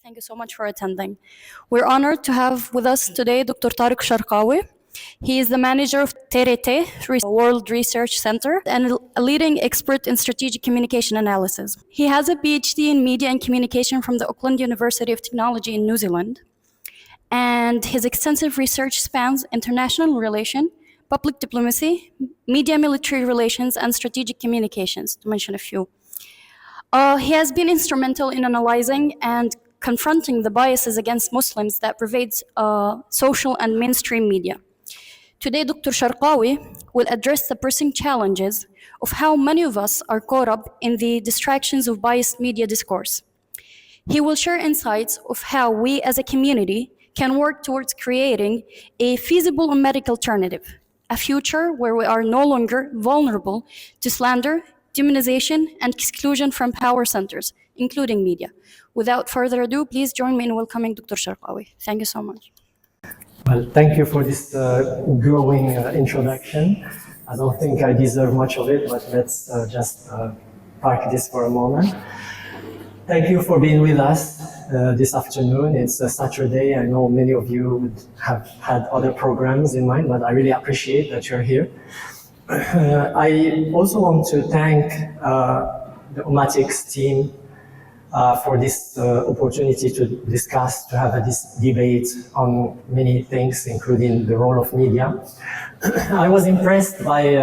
Thank you so much for attending. We're honored to have with us today Dr. Tarek Cherkaoui. He is the manager of TRT, World Research Center, and a leading expert in strategic communication analysis. He has a PhD in media and communication from the Auckland University of Technology in New Zealand. And his extensive research spans international relation, public diplomacy, media military relations, and strategic communications, to mention a few. He has been instrumental in analyzing and confronting the biases against Muslims that pervades social and mainstream media. Today, Dr. Cherkaoui will address the pressing challenges of how many of us are caught up in the distractions of biased media discourse. He will share insights of how we as a community can work towards creating a feasible ummatic alternative, a future where we are no longer vulnerable to slander, demonization, and exclusion from power centers, including media. Without further ado, please join me in welcoming Dr. Cherkaoui. Thank you so much. Well, thank you for this growing introduction. I don't think I deserve much of it, but let's just park this for a moment. Thank you for being with us this afternoon. It's a Saturday. I know many of you would have had other programs in mind, but I really appreciate that you're here. I also want to thank the Ummatics team for this opportunity to discuss, to have this debate on many things, including the role of media. I was impressed by,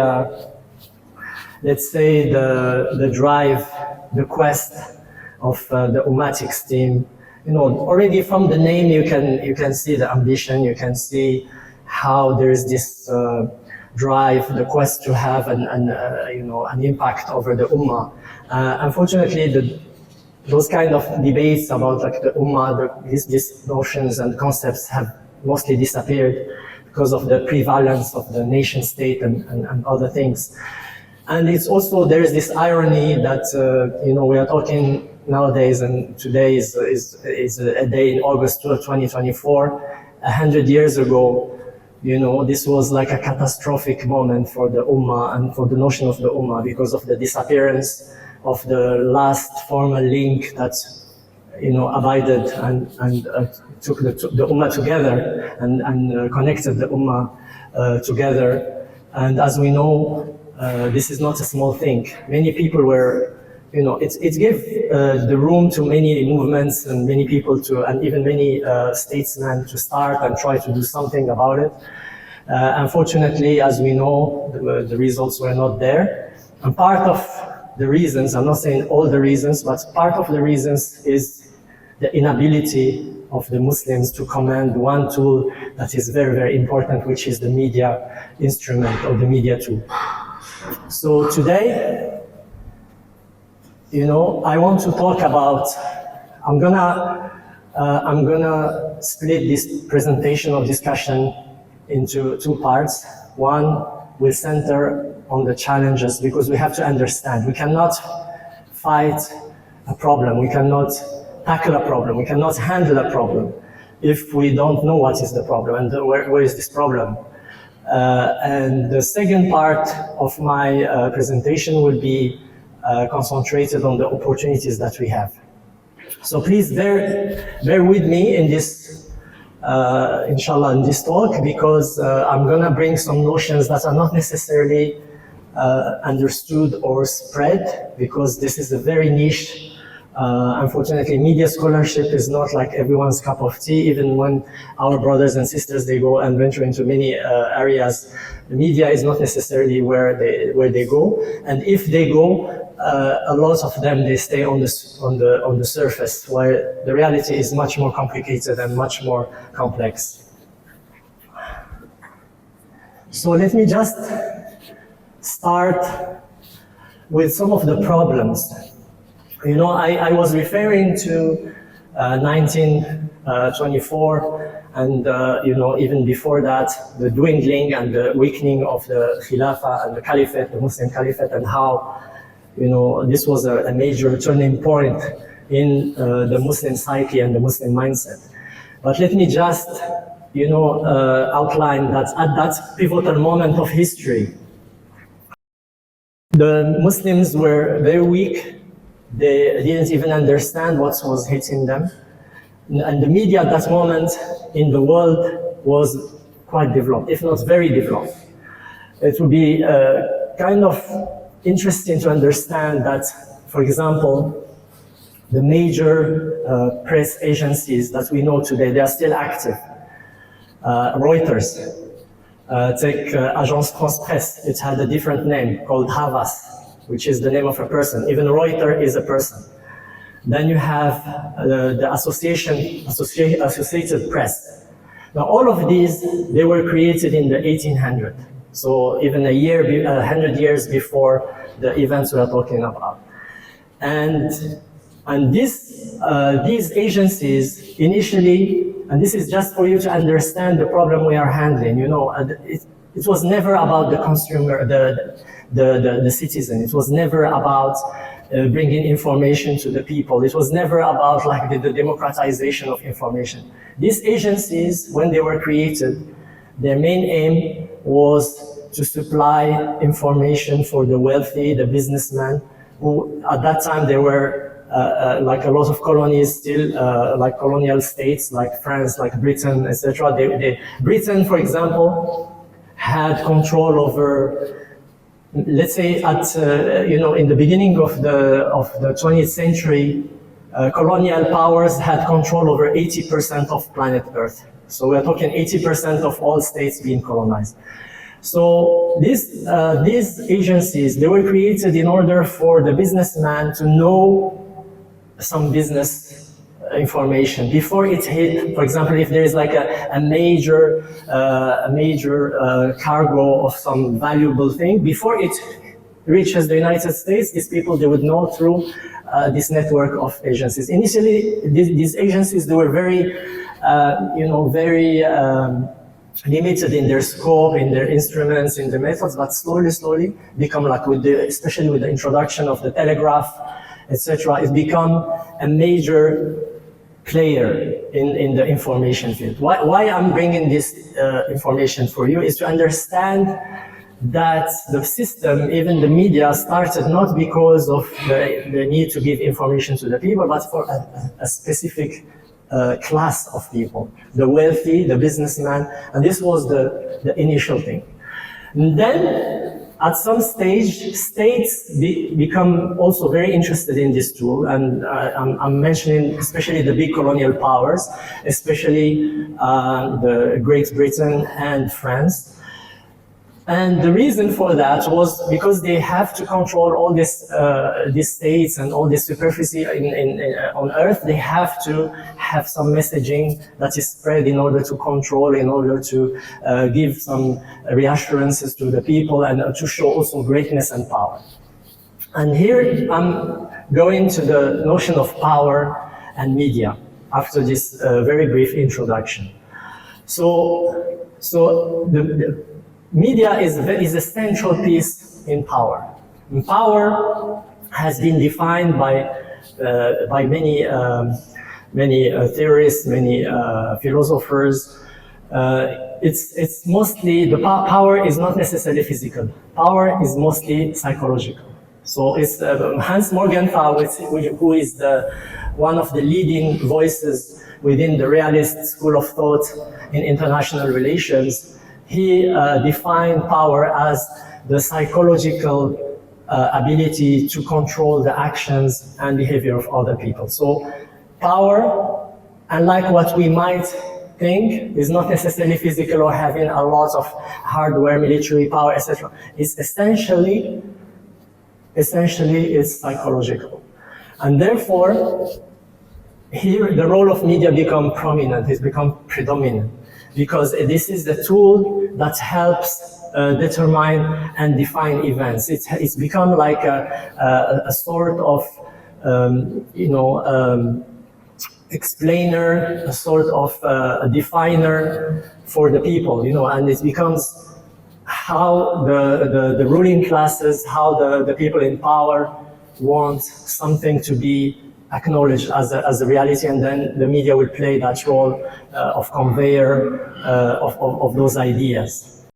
let's say, the drive, the quest of the Ummatics team. You know, already from the name, you can see the ambition. You can see how there is this drive, the quest to have an impact over the Ummah. Unfortunately, those kind of debates about like the Ummah, these notions and concepts have mostly disappeared because of the prevalence of the nation state and other things. And it's also, there is this irony that, we are talking nowadays, and today is a day in August 2024. 100 years ago, this was like a catastrophic moment for the Ummah and for the notion of the Ummah because of the disappearance of the last formal link that, abided and took the Ummah together and connected the Ummah together. And as we know, this is not a small thing. Many people were, it gave the room to many movements and many people and even many statesmen to start and try to do something about it. Unfortunately, as we know, the results were not there. And part of the reasons, I'm not saying all the reasons, but part of the reasons is the inability of the Muslims to command one tool that is very, very important, which is the media instrument or the media tool. So today, I want to talk about, I'm gonna split this presentation or discussion into two parts. One will center on the challenges, because we have to understand, we cannot fight a problem, we cannot tackle a problem, we cannot handle a problem if we don't know what is the problem and where is this problem. And the second part of my presentation will be concentrated on the opportunities that we have. So please bear with me in this, inshallah, in this talk, because I'm gonna bring some notions that are not necessarily understood or spread, because this is a very niche. Unfortunately, media scholarship is not like everyone's cup of tea. Even when our brothers and sisters, they go and venture into many areas, the media is not necessarily where they go. And if they go, a lot of them, they stay on the surface, while the reality is much more complicated and much more complex. So let me just start with some of the problems. I was referring to 1924 and, even before that, the dwindling and the weakening of the Khilafah and the Caliphate, the Muslim Caliphate, and how, this was a major turning point in the Muslim psyche and the Muslim mindset. But let me just, outline that at that pivotal moment of history, the Muslims were very weak. They didn't even understand what was hitting them. And the media at that moment in the world was quite developed, if not very developed. It would be kind of interesting to understand that, for example, the major press agencies that we know today, they are still active. Reuters, take Agence France Presse, it had a different name called Havas, which is the name of a person. Even Reuters is a person. Then you have the Associated Press. Now all of these, they were created in the 1800s. So even 100 years before the events we are talking about. And these agencies initially, and this is just for you to understand the problem we are handling, you know, it was never about the consumer, the citizen. It was never about bringing information to the people. It was never about like the democratization of information. These agencies, when they were created, their main aim was to supply information for the wealthy, the businessmen, who at that time they were like a lot of colonies still, like colonial states, like France, like Britain, etc. Britain, for example, had control over, let's say, you know, in the beginning of the 20th century, colonial powers had control over 80% of planet Earth. So we're talking 80% of all states being colonized. So these agencies, they were created in order for the businessman to know some business information before it hit. For example, if there is like a major cargo of some valuable thing, before it reaches the United States, these people, they would know through this network of agencies. Initially, these agencies, they were very, you know, very limited in their scope, in their instruments, in their methods, but slowly become like especially with the introduction of the telegraph, etc., it's become a major player in the information field. Why I'm bringing this information for you is to understand that the system, even the media, started not because of the need to give information to the people, but for a specific class of people, the wealthy, the businessman, and this was the initial thing. And then, at some stage, states become also very interested in this tool, and I'm mentioning especially the big colonial powers, especially the Great Britain and France. And the reason for that was because they have to control all these states and all this superficie on Earth. They have to have some messaging that is spread in order to control, in order to give some reassurances to the people and to show also greatness and power. And here I'm going to the notion of power and media after this very brief introduction. So the media is a central piece in power. And power has been defined by many theorists, many philosophers. It's mostly the power is not necessarily physical. Power is mostly psychological. So it's Hans Morgenthau, who is one of the leading voices within the realist school of thought in international relations. He defined power as the psychological ability to control the actions and behavior of other people. So power, unlike what we might think, is not necessarily physical or having a lot of hardware, military power, etc. It's essentially it's psychological. And therefore, here the role of media become prominent, it's become predominant, because this is the tool that helps determine and define events. It's become like a sort of, explainer, a sort of a definer for the people, and it becomes how the ruling classes, how the people in power want something to be acknowledged as a reality, and then the media will play that role of conveyor of those ideas.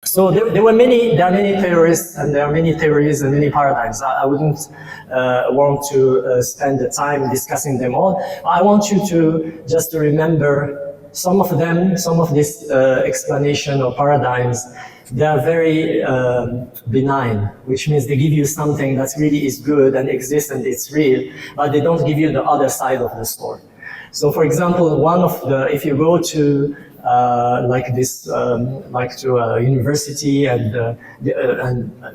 So there are many theorists, and there are many theories and many paradigms. I wouldn't want to spend the time discussing them all. I want you to just to remember some of them, some of this explanation or paradigms. They are very benign, which means they give you something that really is good and exists and it's real, but they don't give you the other side of the story. So, for example, if you go to like to a university and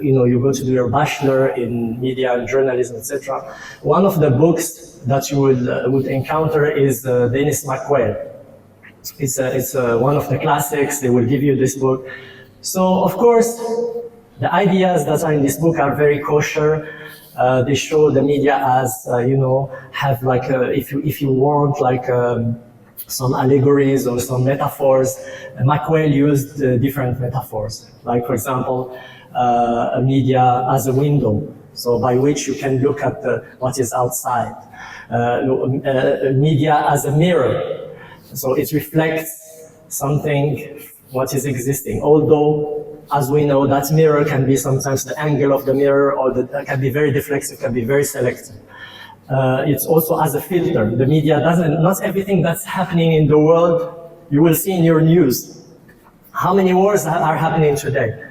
you go to do your bachelor in media and journalism, etc. One of the books that you would encounter is Dennis McQuaid. It's one of the classics. They will give you this book. So, of course, the ideas that are in this book are very kosher. They show the media as, have like, if you want, like some allegories or some metaphors. McQuaid used different metaphors. Like, for example, media as a window, so by which you can look at what is outside. Media as a mirror, so it reflects something, what is existing. Although, as we know, that mirror can be sometimes the angle of the mirror, or can be very deflexive, can be very selective. It's also as a filter. The media not everything that's happening in the world you will see in your news. How many wars are happening today?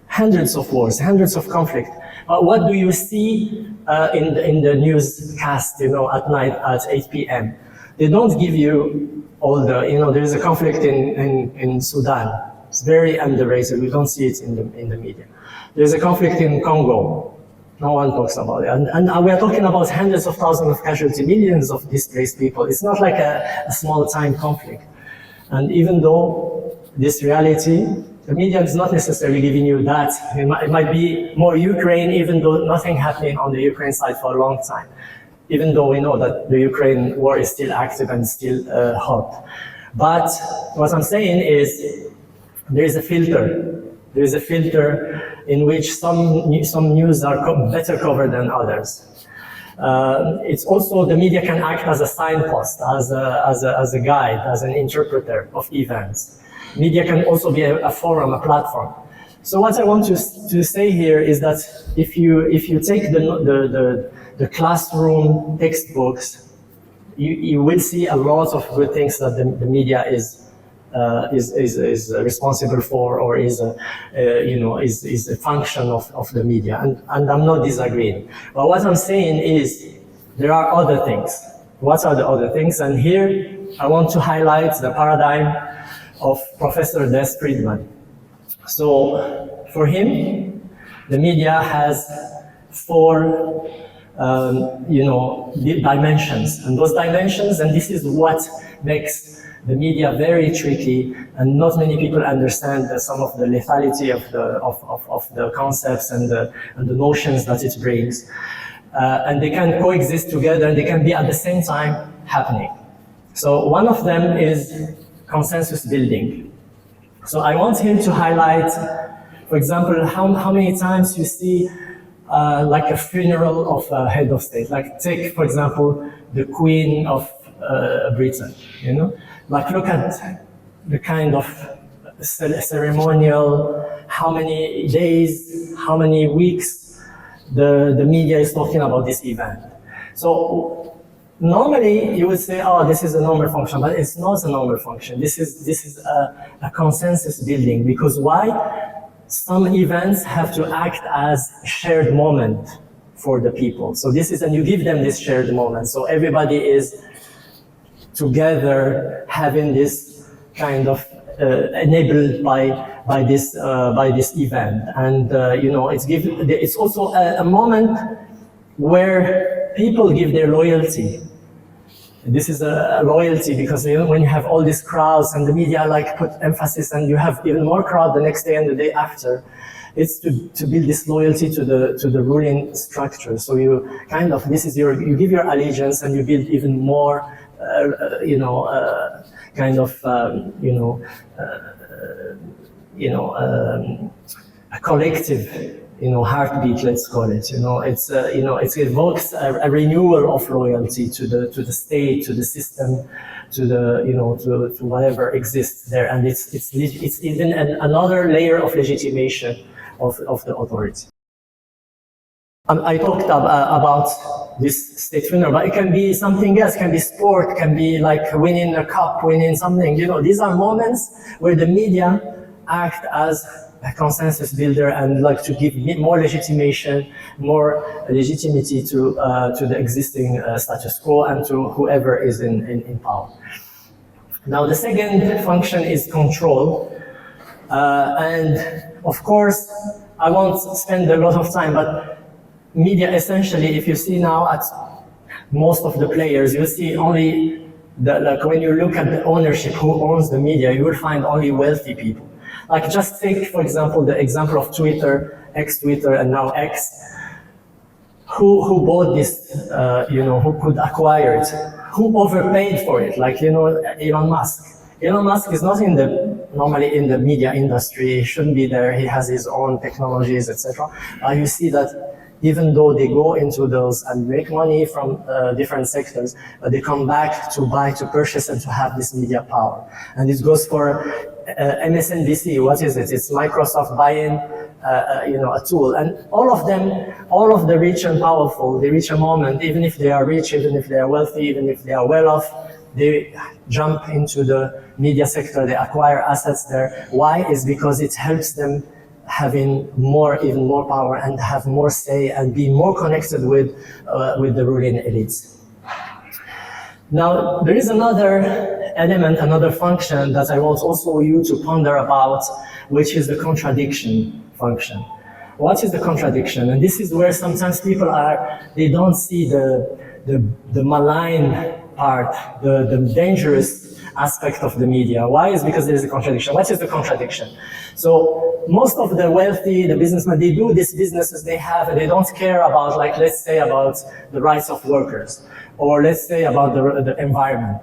Hundreds of wars, hundreds of conflict. What do you see in the newscast, at night at 8 p.m.? They don't give you all the, there is a conflict in Sudan. It's very underrated. We don't see it in the media. There's a conflict in Congo. No one talks about it. And we are talking about hundreds of thousands of casualties, millions of displaced people. It's not like a small time conflict. And even though this reality, the media is not necessarily giving you that. It might be more Ukraine, even though nothing happening on the Ukraine side for a long time. Even though we know that the Ukraine war is still active and still hot. But what I'm saying is, there is a filter. There is a filter in which some news are better covered than others. It's also, the media can act as a signpost, as a guide, as an interpreter of events. Media can also be a forum, a platform. So what I want to say here is that if you take the classroom textbooks, you will see a lot of good things that the media is responsible for, or is a function of the media, and I'm not disagreeing. But what I'm saying is there are other things. What are the other things? And here I want to highlight the paradigm of Professor Des Friedman. So for him, the media has four dimensions, and those dimensions, and this is what makes the media very tricky, and not many people understand some of the lethality of the concepts and the notions that it brings. And they can coexist together, and they can be at the same time happening. So one of them is consensus building. So I want him to highlight, for example, how many times you see like a funeral of a head of state. Like take, for example, the Queen of Britain, Like look at the kind of ceremonial, how many days, how many weeks the media is talking about this event. So normally you would say, oh, this is a normal function, but it's not a normal function. This is a consensus building, because why? Some events have to act as a shared moment for the people. So and you give them this shared moment. So everybody is together having this kind of enabled by this event, and it's also a moment where people give their loyalty. This is a loyalty, because when you have all these crowds and the media put emphasis, and you have even more crowd the next day and the day after, it's to build this loyalty to the ruling structure. So you you give your allegiance, and you build even more a collective heartbeat, let's call it. It evokes a renewal of loyalty to the state, to the system, to to whatever exists there, and it's even another layer of legitimation of the authority. I talked about this state winner, but it can be something else. It can be sport, can be like winning a cup, winning something. These are moments where the media act as a consensus builder and like to give more legitimation, more legitimacy to the existing status quo and to whoever is in power. Now, the second function is control, and of course, I won't spend a lot of time, but media essentially, if you see now at most of the players, you see only like when you look at the ownership, who owns the media, you will find only wealthy people. Like just take, for example, the example of Twitter, ex-Twitter, and now X. Who bought this, who could acquire it? Who overpaid for it? Like, Elon Musk. Elon Musk is not normally in the media industry. He shouldn't be there. He has his own technologies, etc. You see that even though they go into those and make money from different sectors, but they come back to buy, to purchase, and to have this media power. And it goes for MSNBC. What is it? It's Microsoft buying, a tool. And all of them, all of the rich and powerful, they reach a moment, even if they are rich, even if they are wealthy, even if they are well off, they jump into the media sector, they acquire assets there. Why? Is because it helps them having even more power and have more say and be more connected with the ruling elites. Now, there is another element, another function that I want also you to ponder about, which is the contradiction function. What is the contradiction? And this is where sometimes people they don't see the malign part, the dangerous aspect of the media. Why? Is because there is a contradiction. What is the contradiction? So most of the wealthy, the businessmen, they do these businesses they have, and they don't care about, like, let's say about the rights of workers, or let's say about the environment.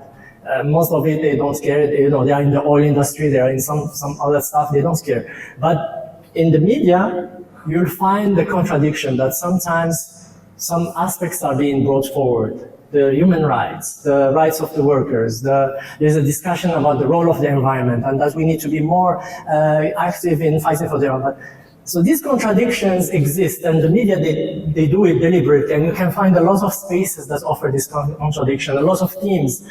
Most of it, they don't care. They are in the oil industry, they are in some other stuff, they don't care. But in the media, you'll find the contradiction that sometimes some aspects are being brought forward. The human rights, the rights of the workers, there's a discussion about the role of the environment and that we need to be more active in fighting for the environment. So these contradictions exist, and the media, they do it deliberately, and you can find a lot of spaces that offer this contradiction, a lot of themes.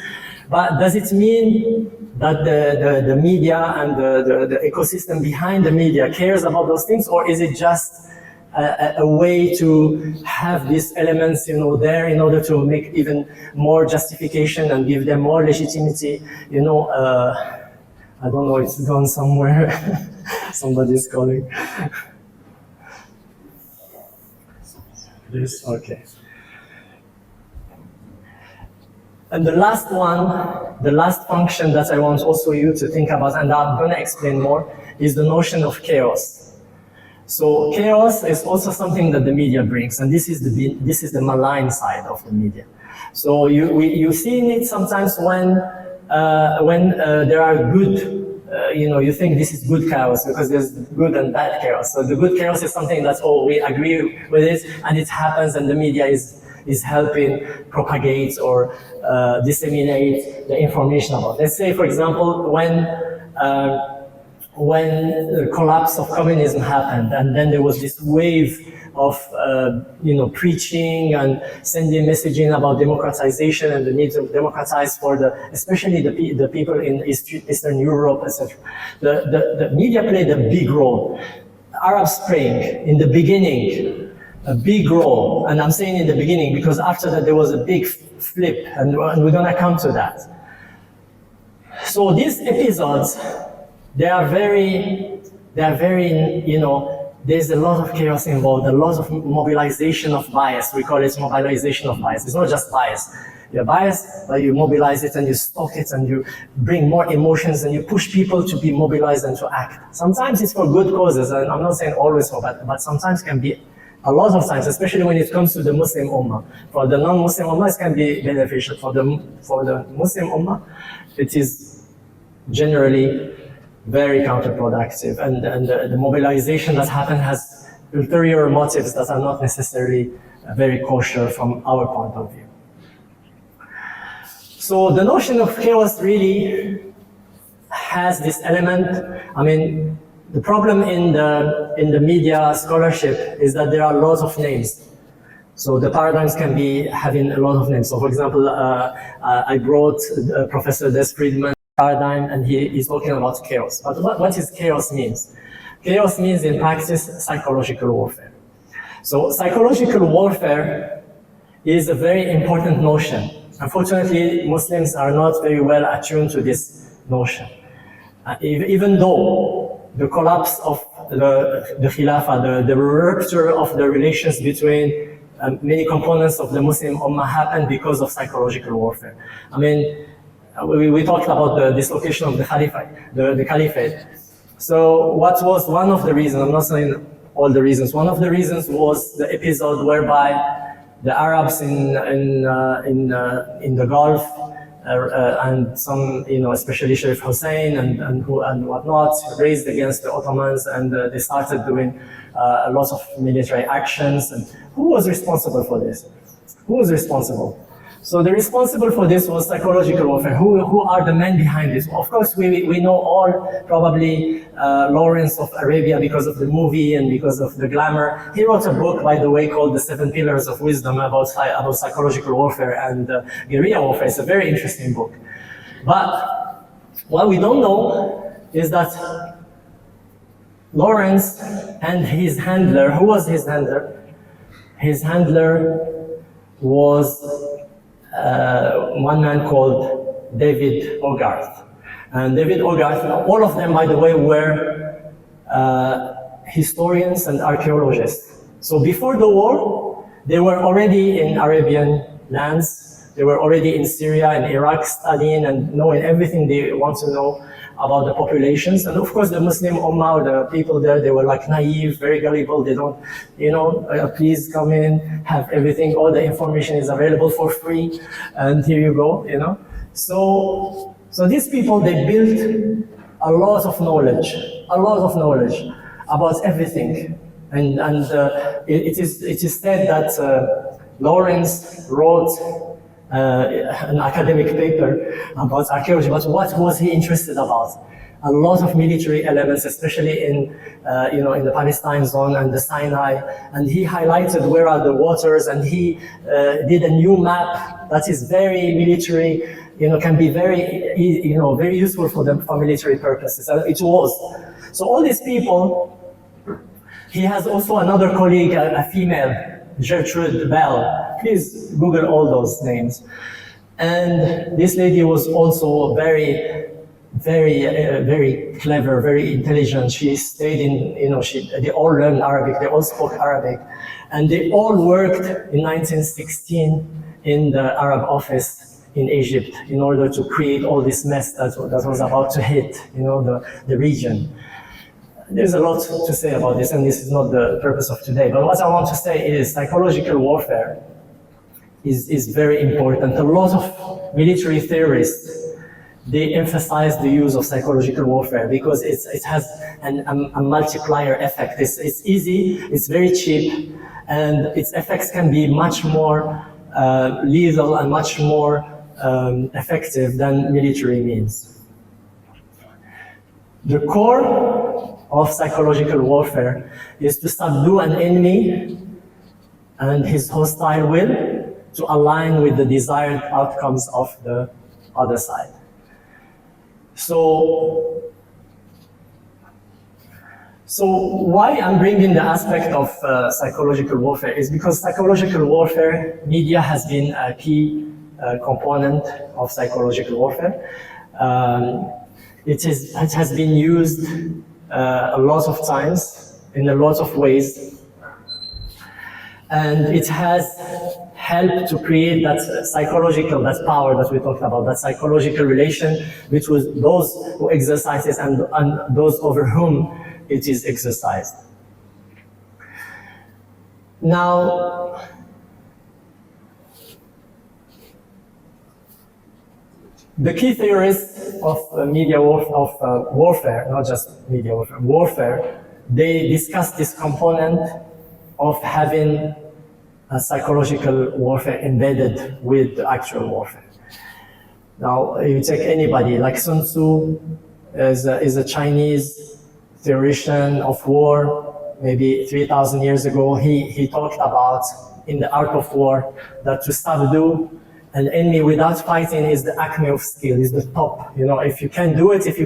But does it mean that the media and the ecosystem behind the media cares about those things, or is it just a way to have these elements, there in order to make even more justification and give them more legitimacy? I don't know, it's gone somewhere. Somebody's calling. This, okay. And the last function that I want also you to think about, and I'm going to explain more, is the notion of chaos. So chaos is also something that the media brings, and this is the malign side of the media. So you see it sometimes when there are good, you think this is good chaos because there's good and bad chaos. So the good chaos is something that's, we agree with it, and it happens, and the media is helping propagate or disseminate the information about it. Let's say, for example, when the collapse of communism happened, and then there was this wave of preaching and sending messaging about democratization and the need to democratize for especially the people in Eastern Europe, etc. The media played a big role. Arab Spring, in the beginning, a big role, and I'm saying in the beginning because after that there was a big flip, and we're gonna come to that. So these episodes, they are very, there's a lot of chaos involved, a lot of mobilization of bias. We call it mobilization of bias. It's not just bias. You're biased, but you mobilize it and you stoke it and you bring more emotions and you push people to be mobilized and to act. Sometimes it's for good causes, and I'm not saying always for bad, but sometimes can be, a lot of times, especially when it comes to the Muslim Ummah. For the non-Muslim Ummah, it can be beneficial. For the Muslim Ummah, it is generally very counterproductive, and the mobilization that happened has ulterior motives that are not necessarily very kosher from our point of view. So the notion of chaos really has this element. I mean, the problem in the media scholarship is that there are lots of names. So the paradigms can be having a lot of names. So for example, I brought Professor Des Friedman paradigm, and he is talking about chaos. But what is chaos means? Chaos means in practice psychological warfare. So psychological warfare is a very important notion. Unfortunately, Muslims are not very well attuned to this notion. Even though the collapse of the Khilafah, the rupture of the relations between many components of the Muslim Ummah happened because of psychological warfare. I mean, we talked about the dislocation of the Caliphate. So what was one of the reasons, I'm not saying all the reasons, one of the reasons was the episode whereby the Arabs in the Gulf and some, especially Sharif Hussein and whatnot, raised against the Ottomans, and they started doing a lot of military actions. And who was responsible for this? Who was responsible? So the responsible for this was psychological warfare. Who are the men behind this? Of course, we know all probably Lawrence of Arabia because of the movie and because of the glamour. He wrote a book, by the way, called The 7 Pillars of Wisdom about psychological warfare and guerrilla warfare. It's a very interesting book. But what we don't know is that Lawrence and his handler, who was his handler? His handler was one man called David Hogarth. And David Hogarth, all of them, by the way, were historians and archaeologists. So before the war, they were already in Arabian lands. They were already in Syria and Iraq studying and knowing everything they want to know about the populations. And of course, the Muslim Ummah, the people there, they were like naive, very gullible. They don't, please come in, have everything. All the information is available for free. And here you go, So these people, they built a lot of knowledge about everything. And it is said that Lawrence wrote an academic paper about archaeology, but what was he interested about? A lot of military elements, especially in the Palestine zone and the Sinai, and he highlighted where are the waters, and he did a new map that is very military, can be very, very useful for military purposes. And it was. So all these people. He has also another colleague, a female, Gertrude Bell. Please Google all those names. And this lady was also very, very clever, very intelligent. She stayed in, they all learned Arabic, they all spoke Arabic. And they all worked in 1916 in the Arab office in Egypt in order to create all this mess that was about to hit, the region. There's a lot to say about this, and this is not the purpose of today. But what I want to say is psychological warfare is very important. A lot of military theorists, they emphasize the use of psychological warfare because it has a multiplier effect. It's easy, it's very cheap, and its effects can be much more lethal and much more effective than military means. The core of psychological warfare is to subdue an enemy and his hostile will to align with the desired outcomes of the other side. So why I'm bringing the aspect of psychological warfare is because psychological warfare, media has been a key component of psychological warfare. It has been used a lot of times in a lot of ways, and it has helped to create that psychological, that power that we talked about, that psychological relation between those who exercise it and those over whom it is exercised. Now, the key theorists of warfare, not just media warfare, they discuss this component of having a psychological warfare embedded with the actual warfare. Now, you take anybody, like Sun Tzu is a Chinese theoretian of war, maybe 3,000 years ago. He talked about, in the art of war, that to subdue an enemy without fighting is the acme of skill, is the top. You know, if you can do it, if you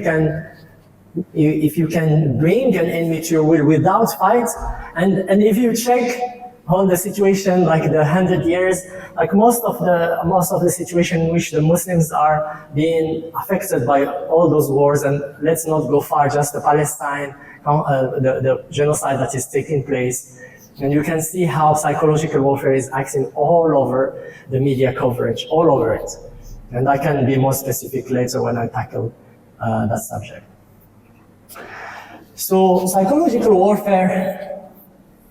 can bring an enemy to your will without fight, and if you check on the situation, like the 100 years, like most of the situation in which the Muslims are being affected by all those wars, and let's not go far, just the Palestine, the genocide that is taking place. And you can see how psychological warfare is acting all over the media coverage, all over it. And I can be more specific later when I tackle that subject. So psychological warfare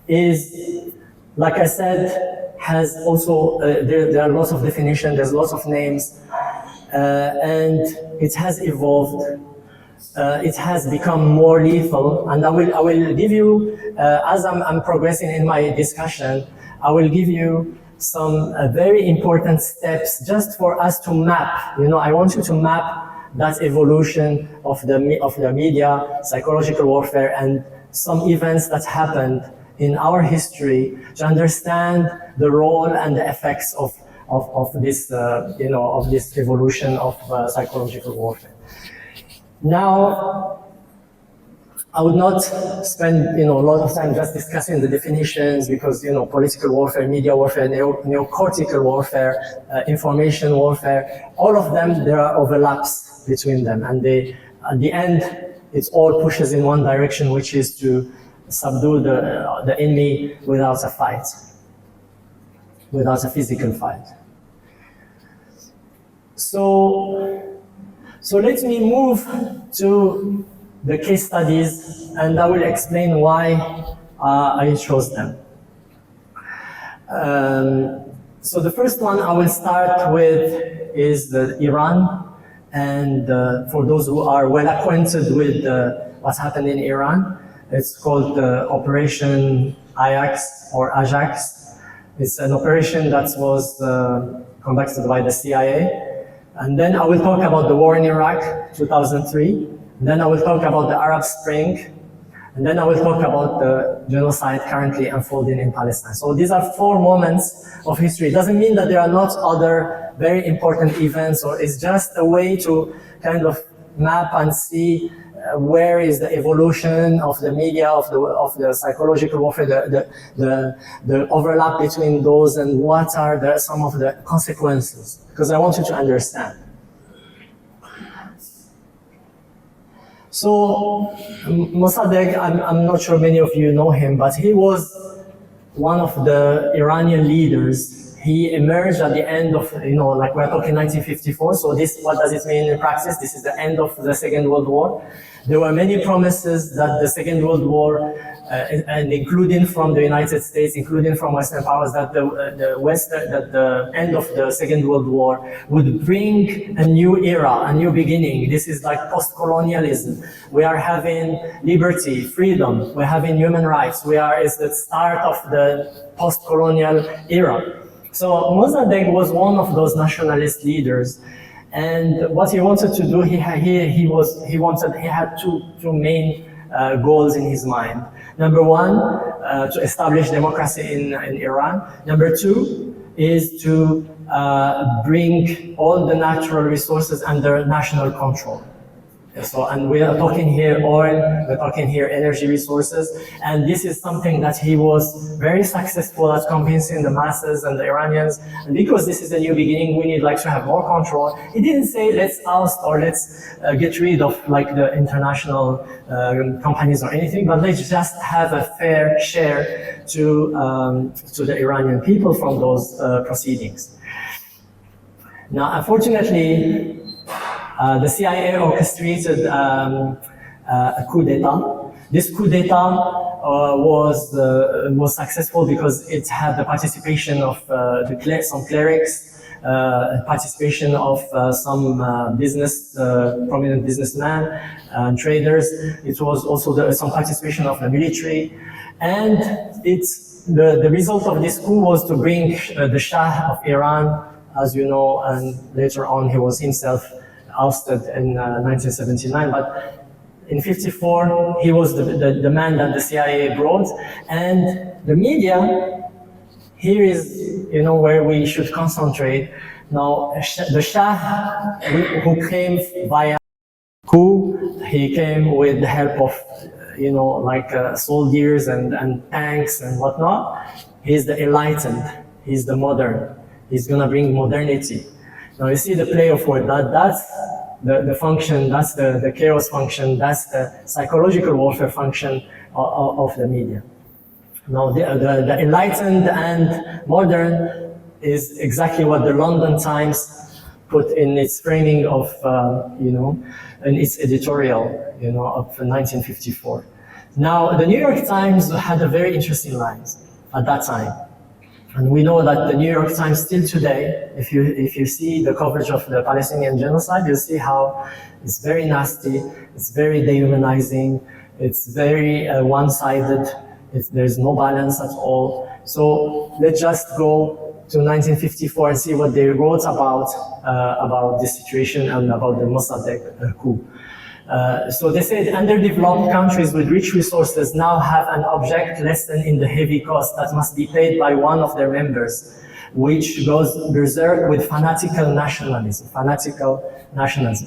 is, like I said, has also, there are lots of definitions, there's lots of names, and it has evolved. It has become more lethal, and I will give you, as I'm progressing in my discussion, I will give you some very important steps just for us to map. You know, I want you to map that evolution of the media, psychological warfare, and some events that happened in our history to understand the role and the effects of this, of this evolution of psychological warfare. Now, I would not spend, a lot of time just discussing the definitions because, political warfare, media warfare, neocortical warfare, information warfare, all of them, there are overlaps between them. And at the end, it all pushes in one direction, which is to subdue the enemy without a fight, without a physical fight. So let me move to the case studies, and I will explain why I chose them. So the first one I will start with is Iran, and for those who are well acquainted with what's happened in Iran, it's called Operation Ajax or Ajax. It's an operation that was conducted by the CIA. And then I will talk about the war in Iraq, 2003. And then I will talk about the Arab Spring. And then I will talk about the genocide currently unfolding in Palestine. So these are 4 moments of history. It doesn't mean that there are not other very important events, or it's just a way to kind of map and see where is the evolution of the media, of the psychological warfare, the overlap between those, and what are some of the consequences, because I want you to understand. So Mossadegh, I'm not sure many of you know him, but he was one of the Iranian leaders. He emerged at the end of, like we're talking 1954, so what does it mean in practice? This is the end of the Second World War. There were many promises that the Second World War, and including from the United States, including from Western powers, that the end of the Second World War would bring a new era, a new beginning. This is like post-colonialism. We are having liberty, freedom. We're having human rights. It's the start of the post-colonial era. So Mossadegh was one of those nationalist leaders, and what he wanted to do, he had two main goals in his mind. Number one, to establish democracy in Iran. Number two is to bring all the natural resources under national control. So, and we are talking here oil, we're talking here energy resources, and this is something that he was very successful at convincing the masses and the Iranians. And because this is a new beginning, we need to have more control. He didn't say let's oust or let's get rid of the international companies or anything, but let's just have a fair share to the Iranian people from those proceedings. Now, unfortunately, the CIA orchestrated a coup d'etat. This coup d'etat was successful because it had the participation of some clerics, participation of some prominent businessmen and traders. It was also some participation of the military. And the result of this coup was to bring the Shah of Iran, as you know, and later on he was himself ousted in 1979. But in 54, he was the man that the CIA brought. And the media, here is, where we should concentrate. Now, the Shah, who came via coup, he came with the help of, soldiers and tanks and whatnot. He's the enlightened, he's the modern. He's gonna bring modernity. Now you see the play of word, that's the function, that's the chaos function, that's the psychological warfare function of the media. Now the enlightened and modern is exactly what the London Times put in its framing of, in its editorial, of 1954. Now the New York Times had a very interesting lines at that time. And we know that the New York Times still today, if you see the coverage of the Palestinian genocide, you'll see how it's very nasty, it's very dehumanizing, it's very one-sided, there's no balance at all. So let's just go to 1954 and see what they wrote about this situation and about the Mossadegh coup. So they said underdeveloped countries with rich resources now have an object lesson in the heavy cost that must be paid by one of their members, which goes berserk with fanatical nationalism.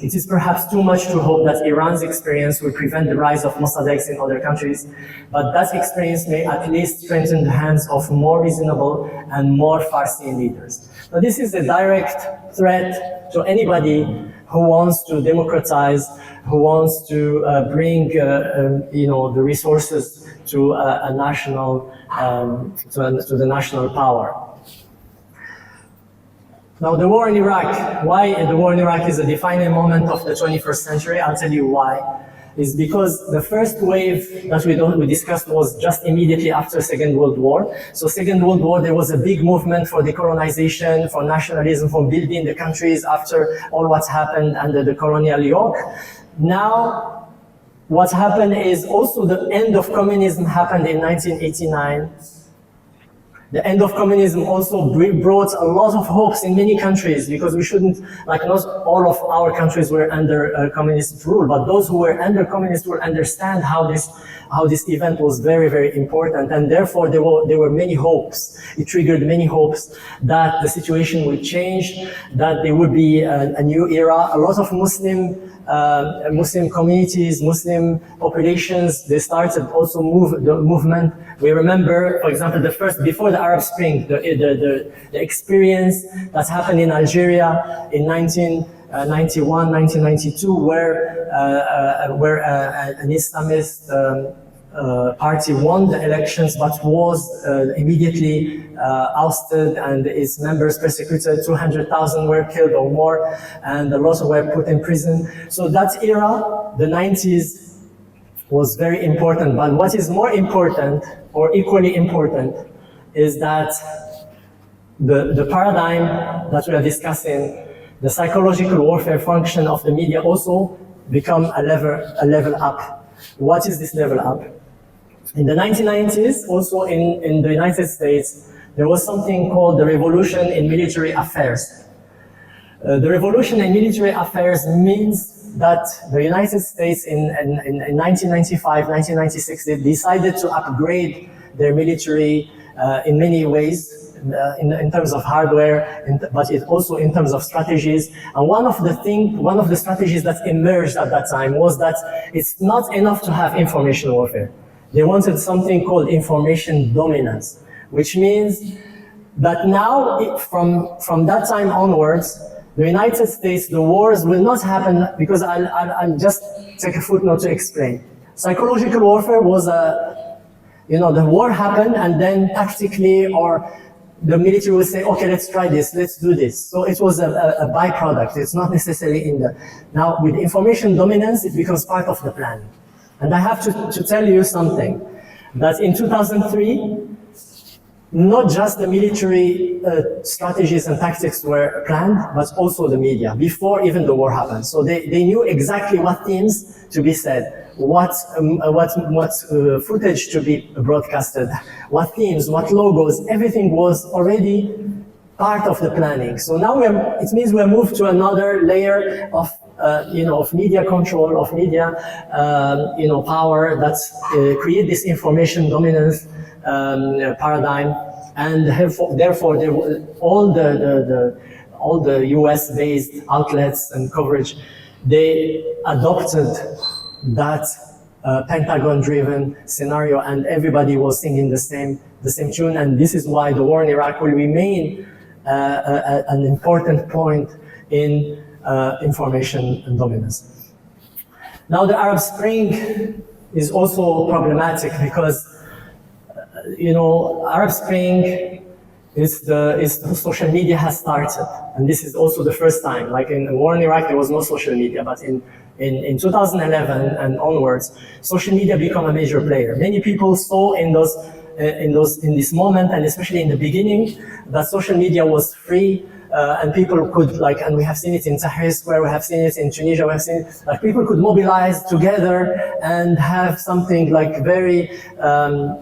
It is perhaps too much to hope that Iran's experience will prevent the rise of Mossadeghs in other countries, but that experience may at least strengthen the hands of more reasonable and more far-seeing leaders. Now this is a direct threat to anybody who wants to democratize, who wants to bring the resources to a national to the national power. Now the war in Iraq, why the war in Iraq is a defining moment of the 21st century, I'll tell you why. Is because the first wave that we discussed was just immediately after Second World War. So Second World War, there was a big movement for decolonization, for nationalism, for building the countries after all what's happened under the colonial yoke. Now, what happened is also the end of communism happened in 1989. The end of communism also brought a lot of hopes in many countries, because we shouldn't, not all of our countries were under communist rule, but those who were under communist rule understand how this event was very, very important, and therefore there were many hopes. It triggered many hopes that the situation would change, that there would be a new era. A lot of Muslim communities, Muslim populations, they started also the movement. We remember, for example, before the Arab Spring, the experience that happened in Algeria in 1991, 1992, where an Islamist party won the elections, but was immediately ousted, and its members persecuted. 200,000 were killed or more, and a lot were put in prison. So that era, the 90s, was very important. But what is more important, or equally important, is that the paradigm that we are discussing, the psychological warfare function of the media, also become a level up. What is this level up? In the 1990s, also in the United States, there was something called the revolution in military affairs. The revolution in military affairs means that the United States in 1995, 1996, they decided to upgrade their military in many ways, in terms of hardware, but also in terms of strategies. And one of the strategies that emerged at that time was that it's not enough to have information warfare. They wanted something called information dominance, which means that now, from that time onwards, the United States, the wars will not happen, because I'll just take a footnote to explain. Psychological warfare was the war happened, and then tactically, or the military will say, okay, let's try this, let's do this. So it was a byproduct. It's not necessarily now with information dominance, it becomes part of the plan. And I have to tell you something, that in 2003, not just the military strategies and tactics were planned, but also the media, before even the war happened. So they knew exactly what themes to be said, what footage to be broadcasted, what themes, what logos, everything was already part of the planning. So now it means we're moved to another layer of of media control, of media power that create this information dominance paradigm, and therefore all the US-based outlets and coverage, they adopted that Pentagon-driven scenario, and everybody was singing the same tune. And this is why the war in Iraq will remain an important point in information and dominance. Now, the Arab Spring is also problematic because Arab Spring is the social media has started, and this is also the first time. Like in the war in Iraq, there was no social media, but in 2011 and onwards, social media became a major player. Many people saw in this moment, and especially in the beginning, that social media was free. And people could and we have seen it in Tahrir Square, we have seen it in Tunisia, we have seen it, people could mobilize together and have something very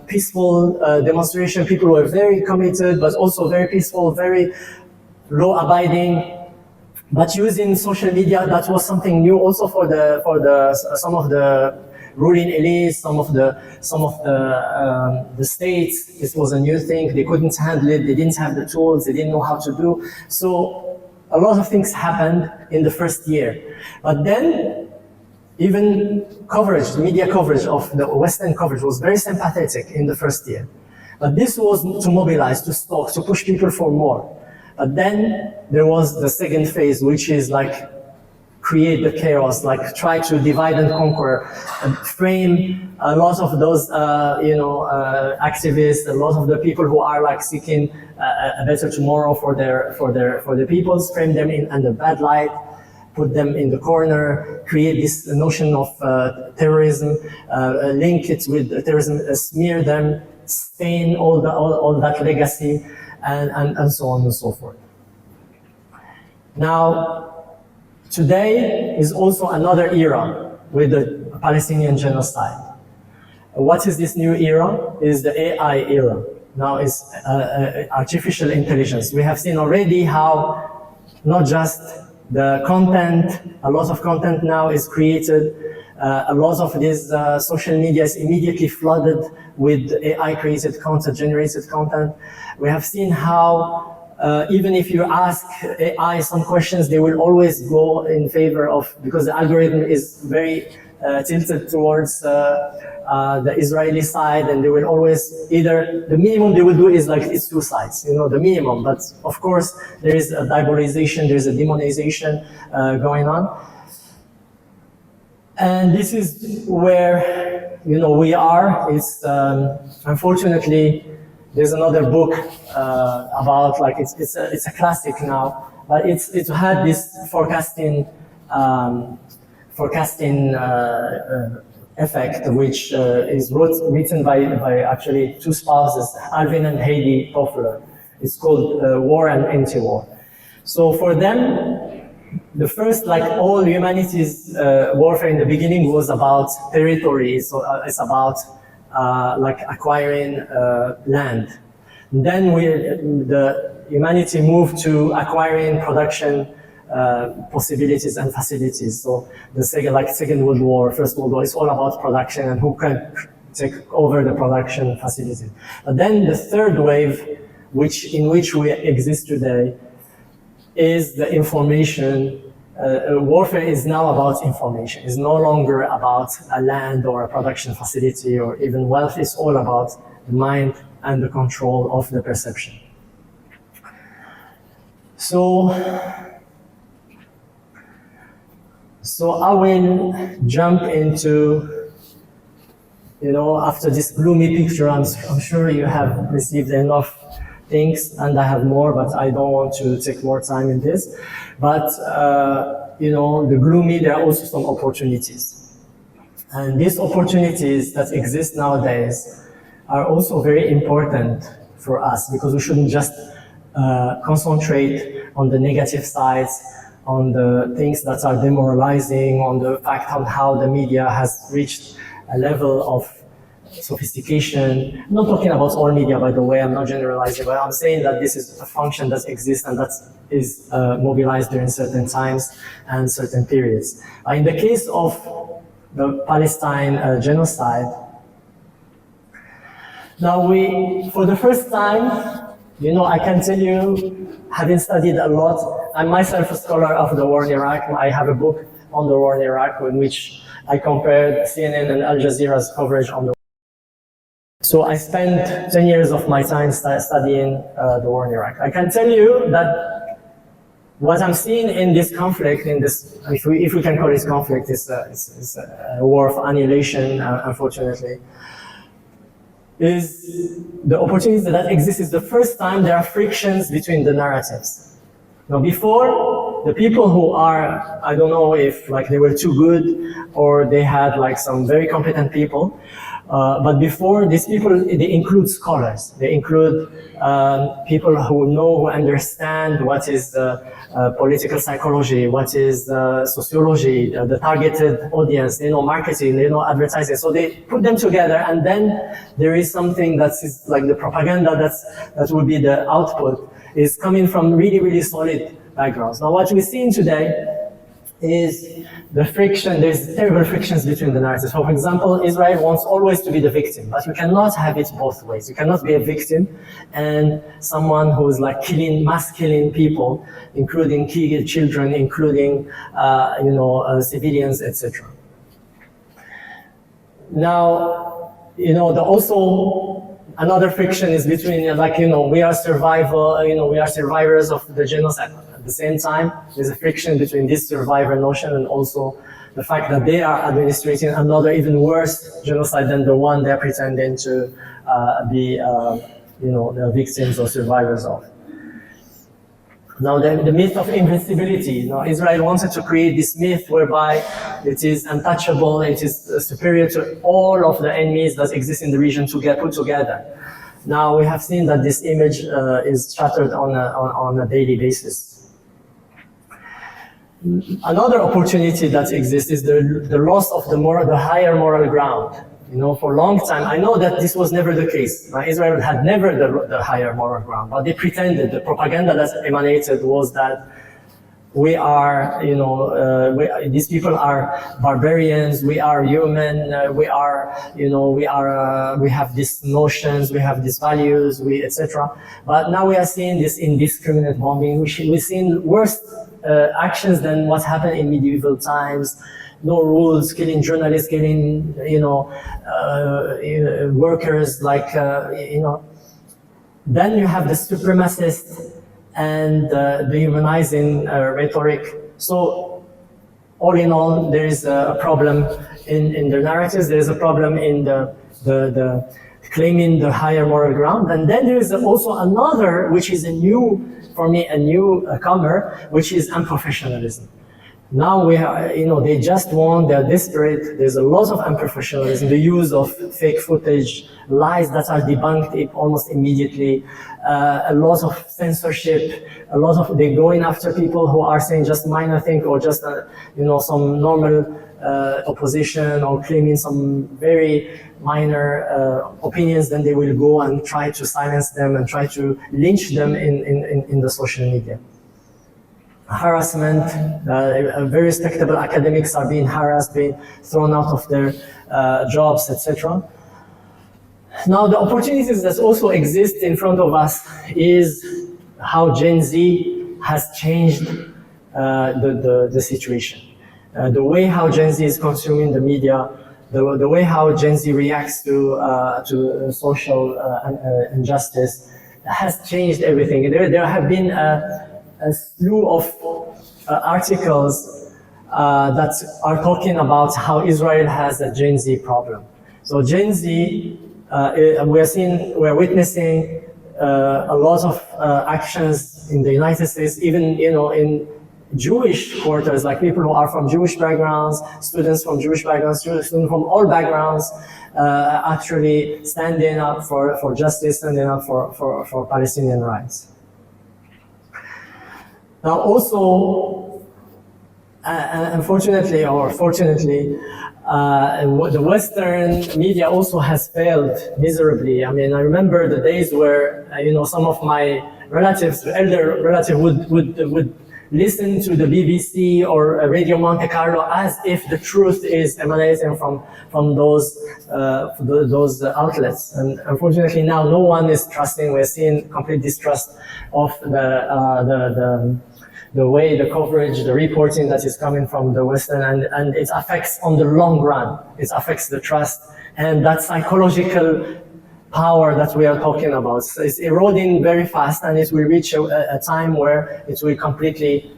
peaceful demonstration. People were very committed, but also very peaceful, very law-abiding. But using social media, that was something new also for some of the ruling elites, some of the states. This was a new thing. They couldn't handle it. They didn't have the tools. They didn't know how to do. So a lot of things happened in the first year. But then even coverage, the media coverage of the Western coverage was very sympathetic in the first year. But this was to mobilize, to stalk, to push people for more. But then there was the second phase, which is create the chaos, try to divide and conquer, and frame a lot of those, activists, a lot of the people who are seeking a better tomorrow for the peoples, frame them in under bad light, put them in the corner, create this notion of terrorism, link it with terrorism, smear them, stain all that legacy, and so on and so forth. Now, today is also another era with the Palestinian genocide. What is this new era? Is the AI era. Now it's artificial intelligence. We have seen already how not just the content, a lot of content now is created, a lot of this social media is immediately flooded with AI-created content, generated content. We have seen how even if you ask AI some questions, they will always go in favor of, because the algorithm is very tilted towards the Israeli side, and they will always either, the minimum they will do is it's two sides, the minimum. But of course, there is a diabolization, there is a demonization going on. And this is where, we are. It's, unfortunately, there's another book about it's a classic now, but it had this forecasting effect, which is written by actually two spouses, Alvin and Heidi Toffler. It's called War and Anti-War. So for them, the first, all humanity's warfare in the beginning was about territory. So it's about acquiring land. Then the humanity moved to acquiring production possibilities and facilities. So the Second World War, First World War, it's all about production and who can take over the production facilities. But then the third wave, in which we exist today, is the information. Warfare is now about information. It's no longer about a land or a production facility or even wealth. It's all about the mind and the control of the perception. So I will jump into, after this gloomy picture, I'm sure you have received enough things, and I have more, but I don't want to take more time in this. But, the gloomy, there are also some opportunities. And these opportunities that exist nowadays are also very important for us, because we shouldn't just concentrate on the negative sides, on the things that are demoralizing, on the fact on how the media has reached a level of sophistication. I'm not talking about all media, by the way, I'm not generalizing, but I'm saying that this is a function that exists and that is mobilized during certain times and certain periods. In the case of the Palestine genocide, now for the first time, I can tell you, having studied a lot, I'm myself a scholar of the war in Iraq. I have a book on the war in Iraq in which I compared CNN and Al Jazeera's coverage on the war. So I spent 10 years of my time studying the war in Iraq. I can tell you that what I'm seeing in this conflict, if we can call it conflict, is a war of annihilation, unfortunately, is the opportunity that exists is the first time there are frictions between the narratives. Now before, the people who are, I don't know if they were too good or they had some very competent people, but before, these people, they include scholars. They include people who understand what is political psychology, what is sociology, the targeted audience, they know marketing, they know advertising. So they put them together, and then there is something that is like the propaganda that will be the output, is coming from really, really solid backgrounds. Now what we're seeing today is the friction. There's terrible frictions between the narratives. For example, Israel wants always to be the victim, but you cannot have it both ways. You cannot be a victim and someone who is mass killing people, including children, including civilians, etc. Now, also another friction is between we are survivors of the genocide. At the same time, there's a friction between this survivor notion and also the fact that they are administrating another even worse genocide than the one they're pretending to be the victims or survivors of. Now the myth of invincibility. Now Israel wanted to create this myth whereby it is untouchable, it is superior to all of the enemies that exist in the region put together. Now we have seen that this image is shattered on a daily basis. Another opportunity that exists is the loss of the higher moral ground. For a long time, I know that this was never the case. Israel had never the higher moral ground, but they pretended. The propaganda that emanated was that we are, these people are barbarians, we are human, we have these notions, we have these values, etc. But now we are seeing this indiscriminate bombing. We're seeing worse actions than what happened in medieval times. No rules, killing journalists, killing, workers, Then you have the supremacist and dehumanizing rhetoric. So all in all, there is a problem in the narratives. There is a problem in the claiming the higher moral ground. And then there is also another, which is for me, a newcomer, which is unprofessionalism. Now they just want, they're desperate. There's a lot of unprofessionalism, the use of fake footage, lies that are debunked almost immediately, a lot of censorship, they're going after people who are saying just minor thing or just, some normal opposition or claiming some very minor opinions, then they will go and try to silence them and try to lynch them in the social media. Harassment, very respectable academics are being harassed, being thrown out of their jobs, etc. Now, the opportunities that also exist in front of us is how Gen Z has changed the situation. The way how Gen Z is consuming the media, the way how Gen Z reacts to social injustice has changed everything. There have been a slew of articles that are talking about how Israel has a Gen Z problem. So Gen Z, we're witnessing a lot of actions in the United States, even in Jewish quarters, like people who are from Jewish backgrounds, students from Jewish backgrounds, students from all backgrounds, actually standing up for justice, standing up for Palestinian rights. Now also, unfortunately or fortunately, the Western media also has failed miserably. I mean, I remember the days where, some of my relatives, elder relatives would listen to the BBC or Radio Monte Carlo as if the truth is emanating from those outlets. And unfortunately now no one is trusting. We're seeing complete distrust of the way the coverage, the reporting that is coming from the Western, and it affects on the long run. It affects the trust and that psychological power that we are talking about. So it's eroding very fast, and it will reach a time where it will completely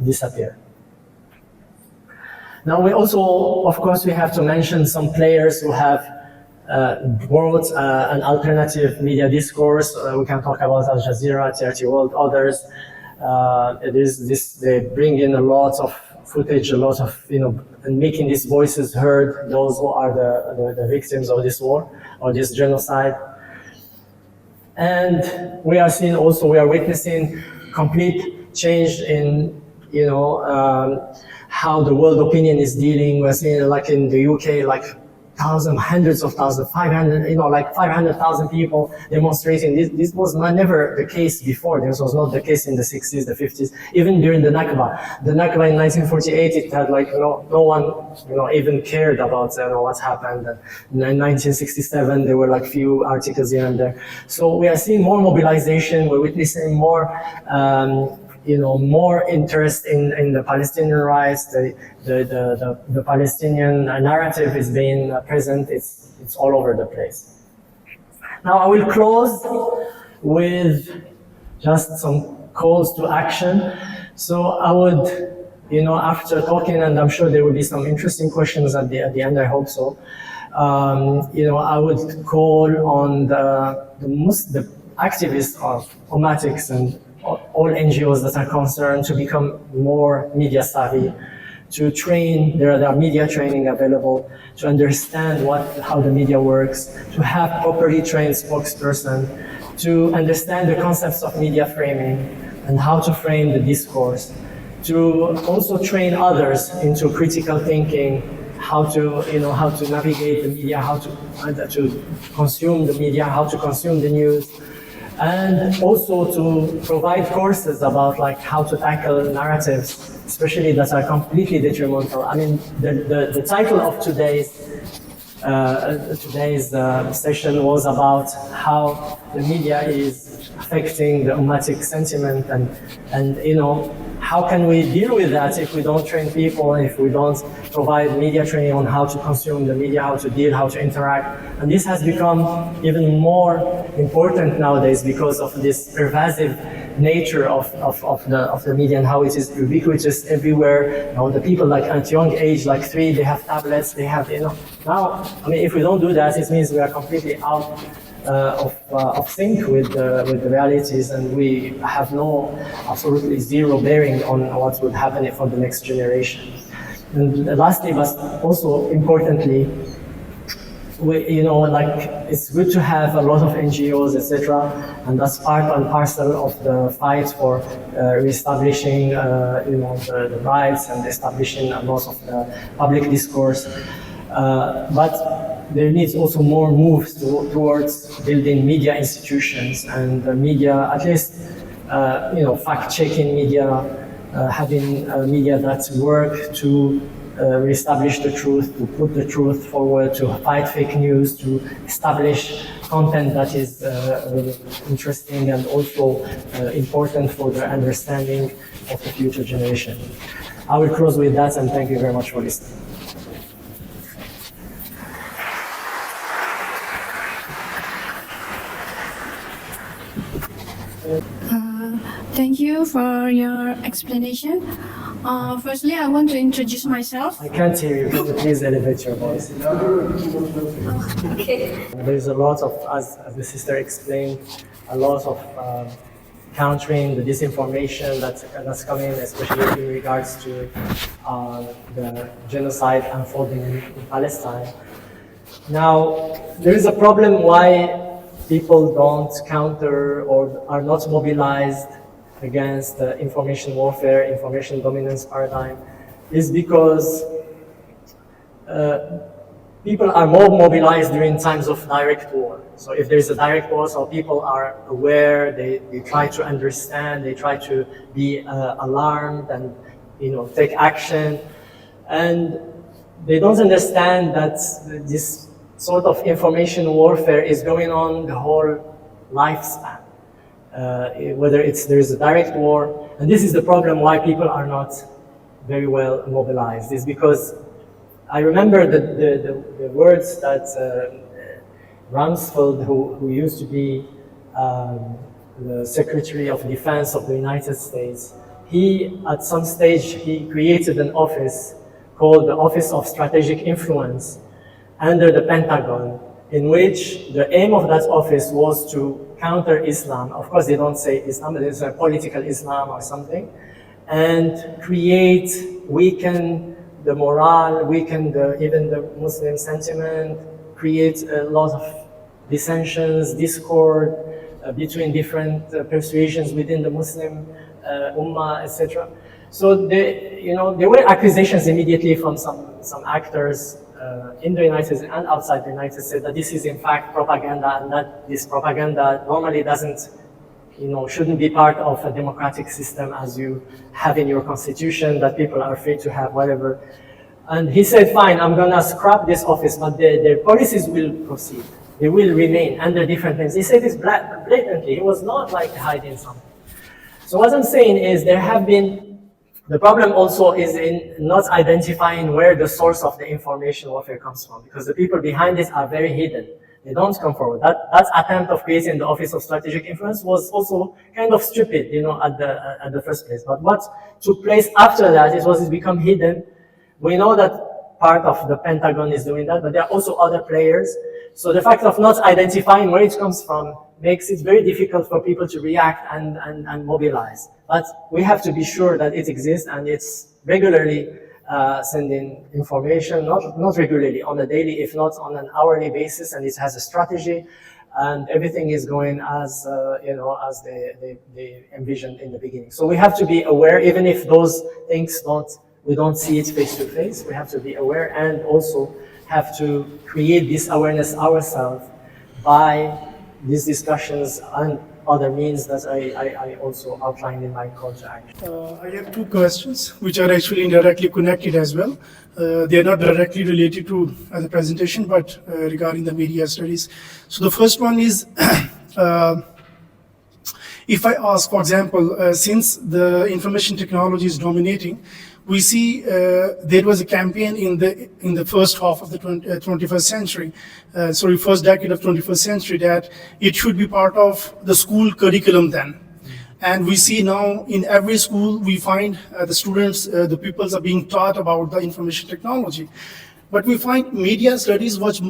disappear. Now we also, of course, we have to mention some players who have brought an alternative media discourse. We can talk about Al Jazeera, TRT World, others. They bring in a lot of footage, a lot of, and making these voices heard, those who are the victims of this war or this genocide. And we are witnessing complete change in, how the world opinion is dealing. We're seeing, like in the UK, like hundreds of thousands, 500,000 people demonstrating. This was never the case before. This was not the case in the 60s, the 50s, even during the Nakba. The Nakba in 1948, it had no one, even cared about what happened. And in 1967, there were like few articles here and there. So we are seeing more mobilization. We're witnessing more, more interest in the Palestinian rights. The Palestinian narrative is being present. It's all over the place. Now I will close with just some calls to action. So I would, after talking, and I'm sure there will be some interesting questions at the end, I hope so. I would call on the activists of Ummatics and all NGOs that are concerned to become more media savvy, to train. There are media training available, to understand how the media works, to have properly trained spokesperson, to understand the concepts of media framing and how to frame the discourse, to also train others into critical thinking, how to navigate the media, how to consume the media, how to consume the news, and also to provide courses about how to tackle narratives, especially that are completely detrimental. I mean, the title of today's session was about how the media is affecting the Ummatic sentiment, and how can we deal with that if we don't train people, if we don't provide media training on how to consume the media, how to deal, how to interact. And this has become even more important nowadays because of this pervasive nature of the media and how it is ubiquitous everywhere. The people at young age, like 3, they have tablets, they have, now, I mean, if we don't do that, it means we are completely out of sync with the realities, and we have absolutely zero bearing on what would happen for the next generation. And lastly, but also importantly, it's good to have a lot of NGOs, etc., and that's part and parcel of the fight for reestablishing, the rights and establishing a lot of the public discourse. But there needs also more moves towards building media institutions and media, at least, fact-checking media, having media that work to reestablish the truth, to put the truth forward, to fight fake news, to establish content that is interesting and also important for the understanding of the future generation. I will close with that, and thank you very much for listening. Thank you for your explanation. Firstly, I want to introduce myself. I can't hear you. Can you please elevate your voice? Okay. There's a lot of, as the sister explained, a lot of countering the disinformation that's coming, especially in regards to the genocide unfolding in Palestine. Now, there is a problem why people don't counter or are not mobilized against information warfare, information dominance paradigm, is because people are more mobilized during times of direct war. So if there's a direct war, so people are aware, they try to understand, they try to be alarmed and take action. And they don't understand that this sort of information warfare is going on the whole lifespan. Whether there's a direct war, and this is the problem why people are not very well mobilized, is because I remember the words that Rumsfeld, who used to be the Secretary of Defense of the United States, at some stage, he created an office called the Office of Strategic Influence under the Pentagon, in which the aim of that office was to counter Islam. Of course, they don't say Islam, but it's a political Islam or something, and weaken the morale, weaken even the Muslim sentiment, create a lot of dissensions, discord between different persuasions within the Muslim Ummah, etc. So there were accusations immediately from some actors in the United States and outside the United States that this is in fact propaganda, and that this propaganda normally shouldn't be part of a democratic system as you have in your constitution, that people are free to have whatever. And he said, fine, I'm gonna scrap this office, but their policies will proceed. They will remain under different names. He said this blatantly. He was not like hiding something. So what I'm saying is the problem also is in not identifying where the source of the information warfare comes from, because the people behind it are very hidden. They don't come forward. That attempt of creating the Office of Strategic Influence was also kind of stupid, at the first place. But what took place after that, it's become hidden. We know that part of the Pentagon is doing that, but there are also other players. So the fact of not identifying where it comes from makes it very difficult for people to react and mobilize. But we have to be sure that it exists, and it's regularly sending information, not regularly, on a daily, if not on an hourly basis, and it has a strategy, and everything is going as they envisioned in the beginning. So we have to be aware, even if those things we don't see it face to face. We have to be aware, and also have to create this awareness ourselves by these discussions and other means that I also outlined in my call to action. I have two questions, which are actually indirectly connected as well. They are not directly related to the presentation, but regarding the media studies. So the first one is, if I ask, for example, since the information technology is dominating, we see there was a campaign in the first half of the 21st century, first decade of 21st century, that it should be part of the school curriculum then. And we see now in every school, we find the students, the pupils are being taught about the information technology. But we find media studies was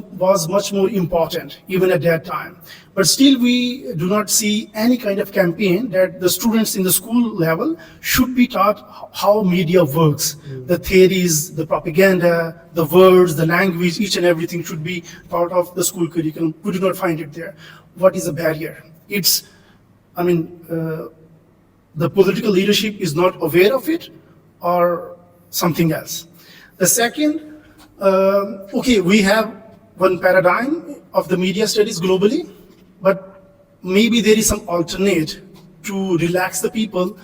much more important, even at that time. But still, we do not see any kind of campaign that the students in the school level should be taught how media works. The theories, the propaganda, the words, the language, each and everything should be part of the school curriculum. We do not find it there. What is the barrier? The political leadership is not aware of it, or something else. The second, we have one paradigm of the media studies globally, but maybe there is some alternate to relax the people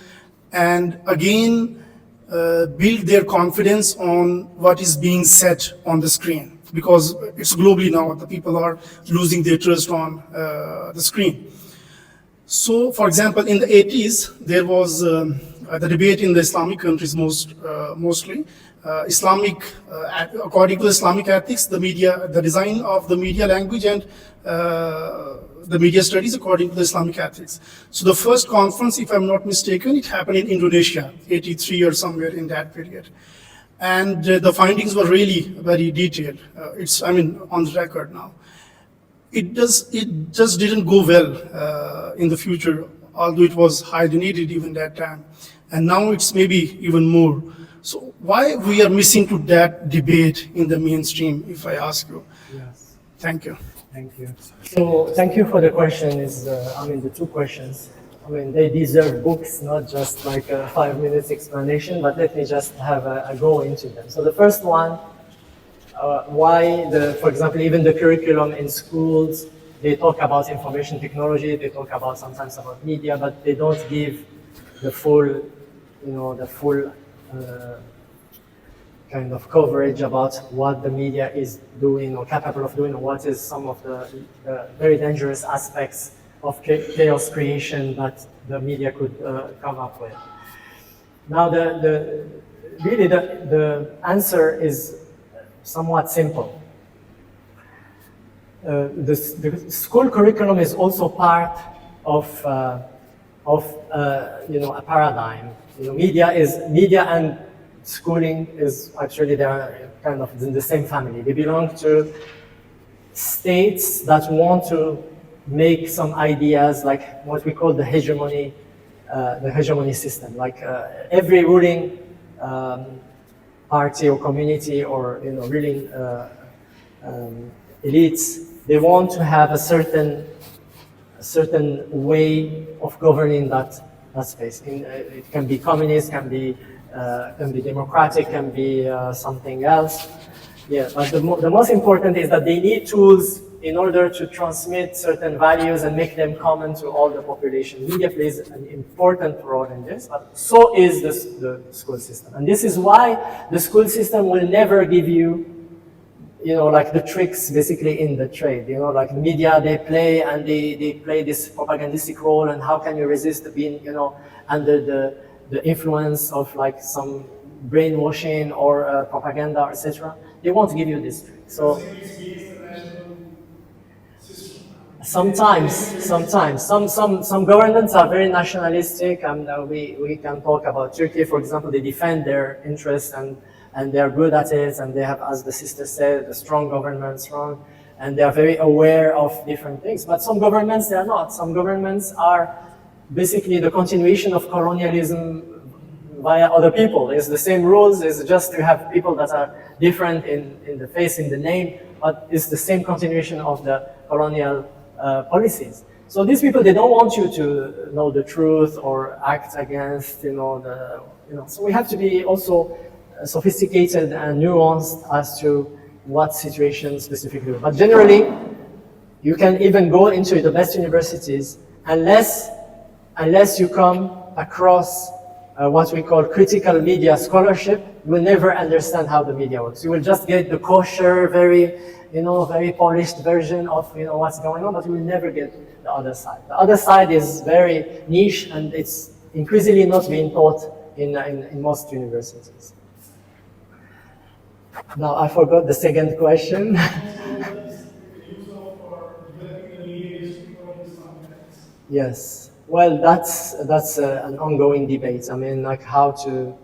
and again build their confidence on what is being said on the screen, because it's globally now, the people are losing their trust on the screen. So, for example, in the 80s, there was the debate in the Islamic countries mostly. According to Islamic ethics, the design of the media language and the media studies according to the Islamic ethics. So the first conference, if I'm not mistaken, it happened in Indonesia, 83 or somewhere in that period. And the findings were really very detailed. It's on the record now. It just didn't go well in the future although it was highly needed even that time. And now it's maybe even more. So why we are missing to that debate in the mainstream, if I ask you? Yes. Thank you. Thank you. So thank you for the question. The two questions. They deserve books, not just like a 5 minutes explanation, but let me just have a go into them. So the first one, why for example, even the curriculum in schools, they talk about information technology, they talk about sometimes about media, but they don't give the full, kind of coverage about what the media is doing or capable of doing, or what is some of the very dangerous aspects of chaos creation that the media could come up with. Now, really the answer is somewhat simple. The school curriculum is also part of a paradigm. Media and schooling is actually, they are kind of in the same family. They belong to states that want to make some ideas like what we call the hegemony system. Like every ruling party or community or ruling elites, they want to have a certain way of governing that space. It can be communist, can be democratic, can be something else. Yeah, but the most important is that they need tools in order to transmit certain values and make them common to all the population. Media plays an important role in this, but so is the school system. And this is why the school system will never give you, like the tricks basically in the trade. Like media, they play and they play this propagandistic role, and how can you resist being, under the influence of like some brainwashing or propaganda, etc. They won't give you this trick. So sometimes some governments are very nationalistic, and we can talk about Turkey, for example. They defend their interests and they're good at it, and they have, as the sister said, a strong government, and they are very aware of different things. But some governments, they are not. Some governments are basically the continuation of colonialism via other people. It's the same rules, it's just you have people that are different in the face, in the name, but it's the same continuation of the colonial policies. So these people, they don't want you to know the truth or act against, so we have to be also sophisticated and nuanced as to what situation specifically. But generally, you can even go into the best universities unless you come across what we call critical media scholarship. You will never understand how the media works. You will just get the kosher, very polished version of what's going on, but you will never get the other side. The other side is very niche, and it's increasingly not being taught in most universities. Now I forgot the second question. Yes. Well, that's an ongoing debate. I mean, like how to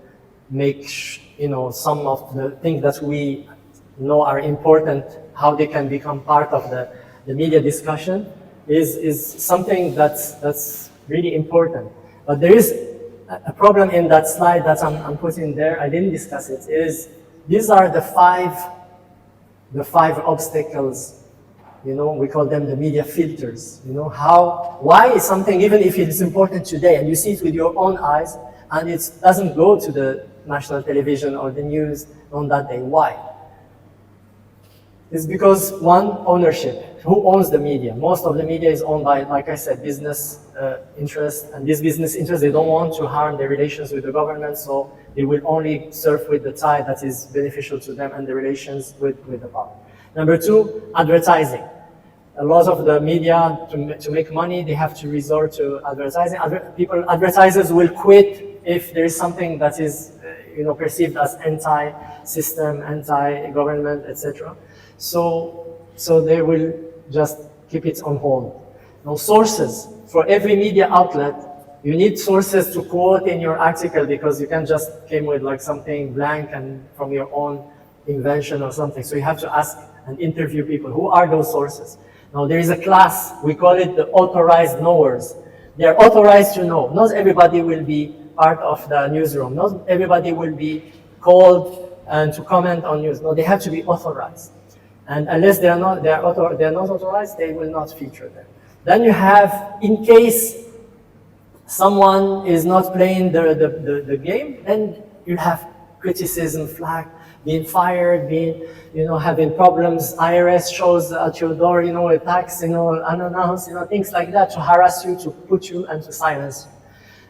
make some of the things that we know are important, how they can become part of the media discussion is something that's really important. But there is a problem in that slide that I'm putting there. I didn't discuss it. These are the five obstacles. We call them the media filters. Why is something, even if it is important today, and you see it with your own eyes, and it doesn't go to the national television or the news on that day. Why? It's because, one, ownership. Who owns the media? Most of the media is owned by, like I said, business interests, and these business interests, they don't want to harm their relations with the government, so they will only surf with the tide that is beneficial to them and the relations with the public. Number two, advertising. A lot of the media, to make money, they have to resort to advertising. Advertisers will quit if there is something that is, perceived as anti-system, anti-government, etc. So they will just keep it on hold. Now, sources. For every media outlet, you need sources to quote in your article, because you can't just came with like something blank and from your own invention or something. So you have to ask and interview people. Who are those sources? Now, there is a class, we call it the authorized knowers. they're authorized to know. Not everybody will be part of the newsroom. Not everybody will be called and to comment on news. No, they have to be authorized. And unless they're not authorized, they will not feature them. Then you have, in case someone is not playing the game, then you have criticism, flag, being fired, being, having problems. IRS shows at your door, attacks, unannounced, things like that to harass you, to put you and to silence you.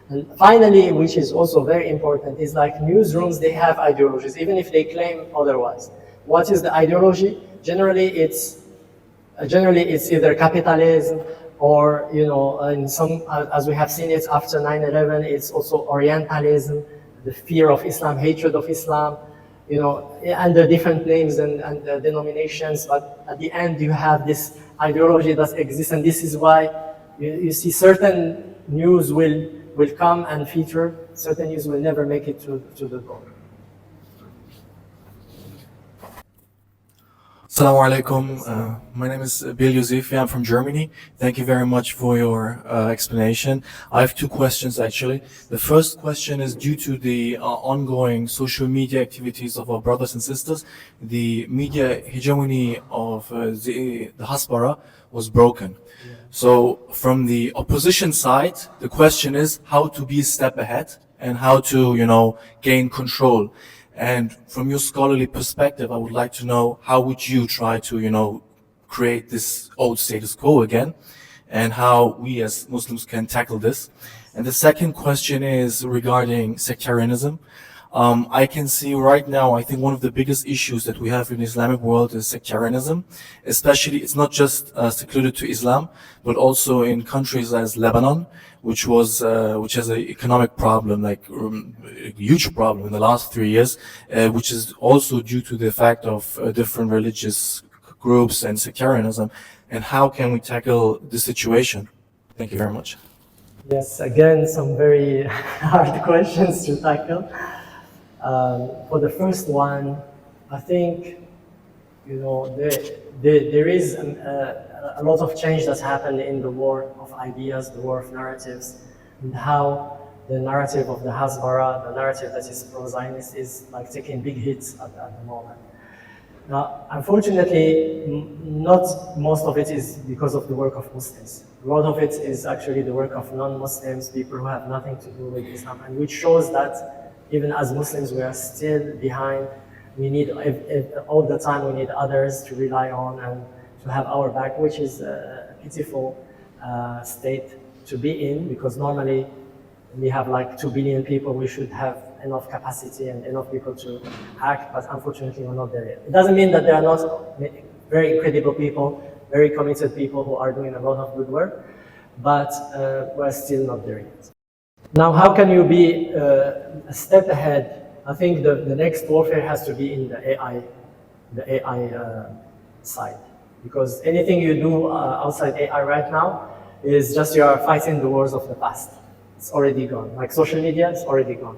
And finally, which is also very important, is like newsrooms, they have ideologies, even if they claim otherwise. What is the ideology? Generally, it's either capitalism or, in some, as we have seen it after 9/11, it's also Orientalism, the fear of Islam, hatred of Islam, under different names and denominations. But at the end, you have this ideology that exists, and this is why you see certain news will come and feature, certain news will never make it to the door. Assalamu alaikum. My name is Bil Yusufi. I'm from Germany. Thank you very much for your explanation. I have two questions actually. The first question is due to the ongoing social media activities of our brothers and sisters, the media hegemony of the Hasbara was broken. So from the opposition side, the question is how to be a step ahead and how to, gain control. And from your scholarly perspective, I would like to know how would you try to, create this old status quo again, and how we as Muslims can tackle this. And the second question is regarding sectarianism. I can see right now, I think one of the biggest issues that we have in the Islamic world is sectarianism. Especially, it's not just secluded to Islam, but also in countries as Lebanon, which has an economic problem, like a huge problem in the last 3 years, which is also due to the fact of different religious groups and sectarianism. And how can we tackle this situation? Thank you very much. Yes, again, some very hard questions to tackle. For the first one, I think, there is a lot of change that's happened in the war of ideas, the war of narratives, and how the narrative of the Hasbara, the narrative that is pro-Zionist, is like taking big hits at the moment. Now, unfortunately, not most of it is because of the work of Muslims. A lot of it is actually the work of non-Muslims, people who have nothing to do with Islam, and which shows that even as Muslims, we are still behind. We need, all the time, we need others to rely on and to have our back, which is a pitiful state to be in, because normally we have like 2 billion people, we should have enough capacity and enough people to act, but unfortunately we're not there yet. It doesn't mean that there are not very credible people, very committed people who are doing a lot of good work, but we're still not there yet. Now, how can you be a step ahead? I think the next warfare has to be in the AI side, because anything you do outside AI right now is just you are fighting the wars of the past. It's already gone. Like social media, it's already gone.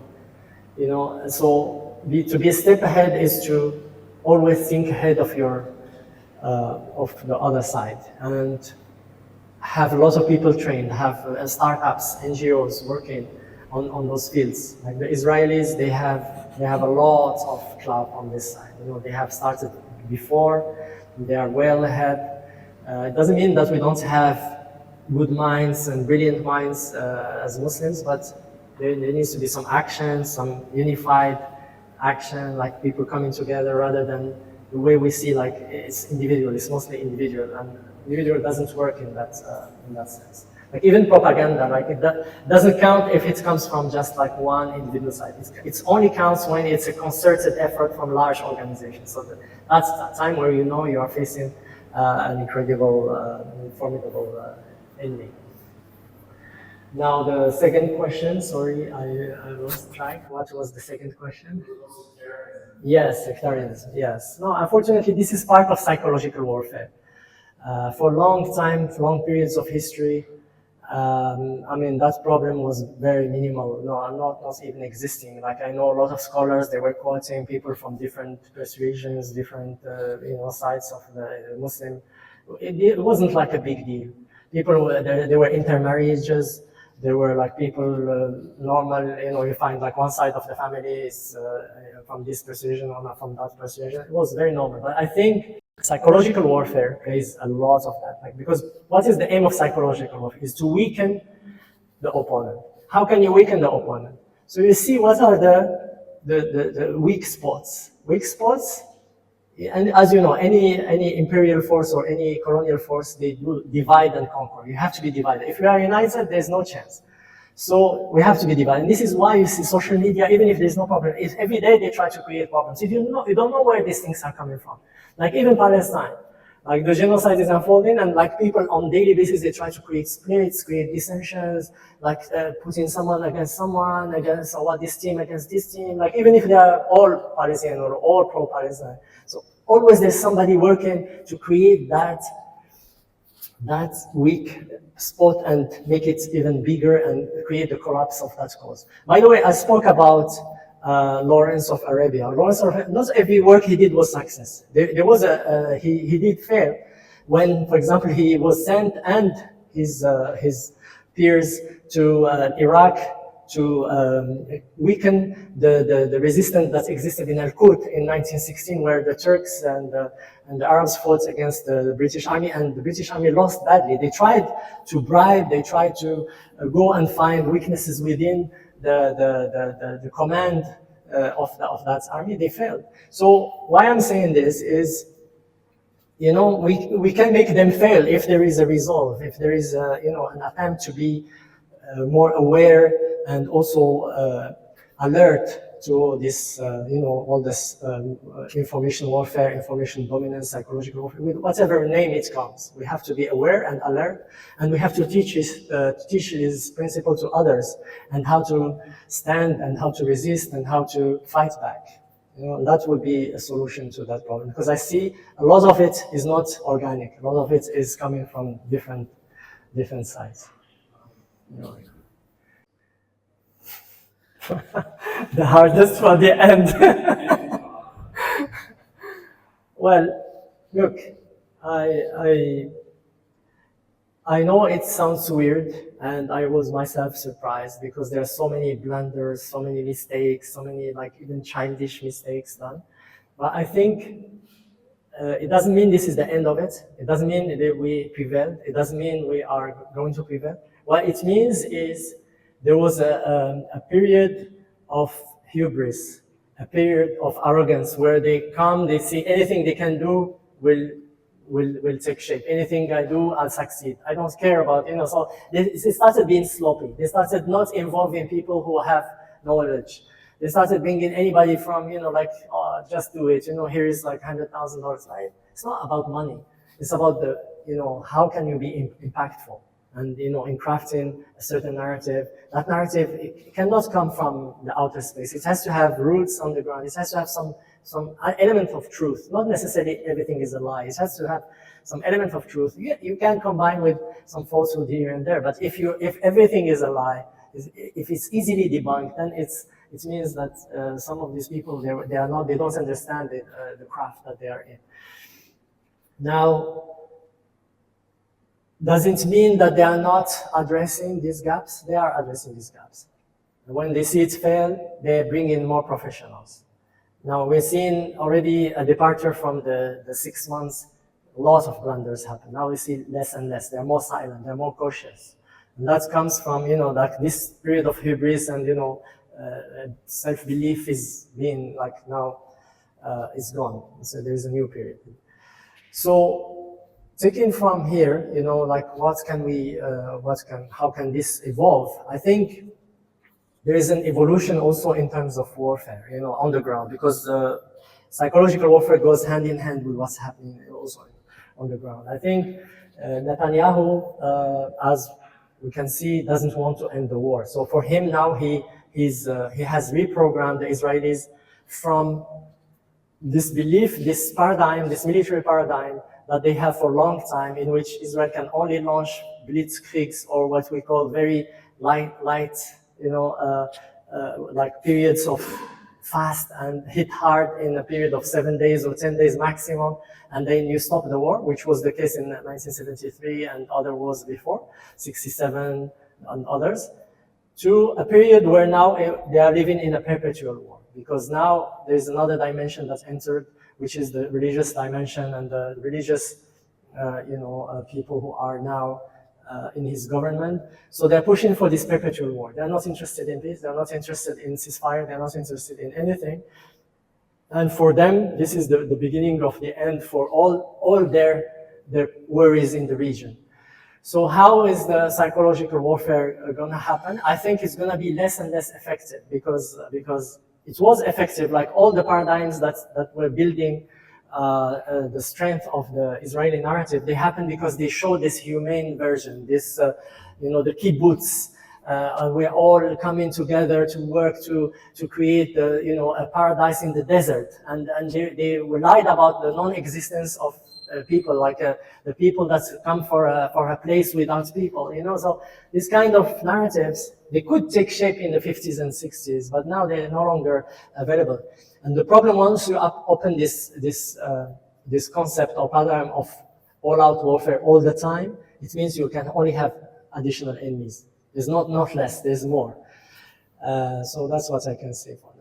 So to be a step ahead is to always think ahead of of the other side, and have a lot of people trained, have startups, NGOs working on those fields. Like the Israelis, they have a lot of clout on this side. They have started before, they are well ahead. It doesn't mean that we don't have good minds and brilliant minds as Muslims, but there needs to be some action, some unified action, like people coming together rather than the way we see like it's individual, it's mostly individual, and individual doesn't work in that sense. Like even propaganda, like it doesn't count if it comes from just like one individual side. It only counts when it's a concerted effort from large organizations. So that's the time where you are facing an incredible, formidable enemy. Now the second question, sorry, I lost track. What was the second question? Yes, sectarianism, yes. No, unfortunately, this is part of psychological warfare. For a long time, for long periods of history, that problem was very minimal, not even existing. Like I know a lot of scholars, they were quoting people from different persuasions, different sides of the Muslim. It wasn't like a big deal. People, there were intermarriages, there were like people normal, you find like one side of the family is from this persuasion or not from that persuasion. It was very normal. But I think psychological warfare plays a lot of that. Like, because what is the aim of psychological warfare? Is to weaken the opponent. How can you weaken the opponent? So you see what are the weak spots. Weak spots, and as you know, any imperial force or any colonial force, they do divide and conquer. You have to be divided. If we are united, there's no chance. So we have to be divided. And this is why you see social media, even if there's no problem, every day they try to create problems. If you don't know where these things are coming from. Like even Palestine, like the genocide is unfolding, and like people on daily basis, they try to create splits, create dissensions, like putting someone against what this team against this team. Like even if they are all Palestinian or all pro-Palestine, so always there's somebody working to create that weak spot and make it even bigger and create the collapse of that cause. By the way, I spoke about Lawrence of Arabia. Not every work he did was success. There was he did fail when, for example, he was sent and his peers to Iraq to weaken the resistance that existed in Al-Qut in 1916, where the Turks and the Arabs fought against the British Army, and the British Army lost badly. They tried to bribe, they tried to go and find weaknesses within the command of that army. They failed. So why I'm saying this is, we can make them fail if there is a resolve, if there is an attempt to be more aware and also alert to this, all this information warfare, information dominance, psychological warfare, with whatever name it comes. We have to be aware and alert, and we have to teach this principle to others, and how to stand and how to resist and how to fight back. That would be a solution to that problem, because I see a lot of it is not organic. A lot of it is coming from different sides. The hardest for the end. Well, look, I know it sounds weird, and I was myself surprised because there are so many blunders, so many mistakes, so many like even childish mistakes done. But I think it doesn't mean this is the end of it. It doesn't mean that we prevailed. It doesn't mean we are going to prevail. What it means is there was a period of hubris, a period of arrogance, where they come, they see anything they can do will take shape. Anything I do, I'll succeed. I don't care about, so they started being sloppy. They started not involving people who have knowledge. They started bringing anybody from, just do it. Here is like $100,000. Right? It's not about money. It's about how can you be impactful? And, in crafting a certain narrative, that narrative, it cannot come from the outer space. It has to have roots on the ground. It has to have some element of truth. Not necessarily everything is a lie. It has to have some element of truth. You can combine with some falsehood here and there, but if everything is a lie, if it's easily debunked, then it means that some of these people, they don't understand the craft that they are in. Now, does it mean that they are not addressing these gaps? They are addressing these gaps. When they see it fail, they bring in more professionals. Now, we're seeing already a departure from the 6 months. A lot of blunders happen. Now we see less and less. They're more silent. They're more cautious. And that comes from, like this period of hubris and, self-belief is being now, is gone. So there's a new period. So, taking from here, how can this evolve? I think there is an evolution also in terms of warfare, on the ground, because psychological warfare goes hand in hand with what's happening also on the ground. I think Netanyahu, as we can see, doesn't want to end the war. So for him now, he has reprogrammed the Israelis from this belief, this paradigm, this military paradigm that they have for a long time, in which Israel can only launch blitzkriegs, or what we call very light, like periods of fast and hit hard in a period of 7 days or 10 days maximum, and then you stop the war, which was the case in 1973 and other wars before, 67, and others, to a period where now they are living in a perpetual war, because now there's another dimension that's entered, which is the religious dimension and the religious people who are now in his government. So they're pushing for this perpetual war. They're not interested in peace. They're not interested in ceasefire. They're not interested in anything. And for them, this is the beginning of the end for all their worries in the region. So how is the psychological warfare going to happen? I think it's going to be less and less effective because it was effective, like all the paradigms that were building the strength of the Israeli narrative. They happened because they showed this humane version, this, the kibbutz. We're all coming together to work to create a paradise in the desert, and they relied about the non-existence of people, like the people that come for a place without people, So these kind of narratives, they could take shape in the 50s and 60s, but now they're no longer available. And the problem, once you open this concept or paradigm of all-out warfare all the time, it means you can only have additional enemies. There's not less, there's more. So that's what I can say for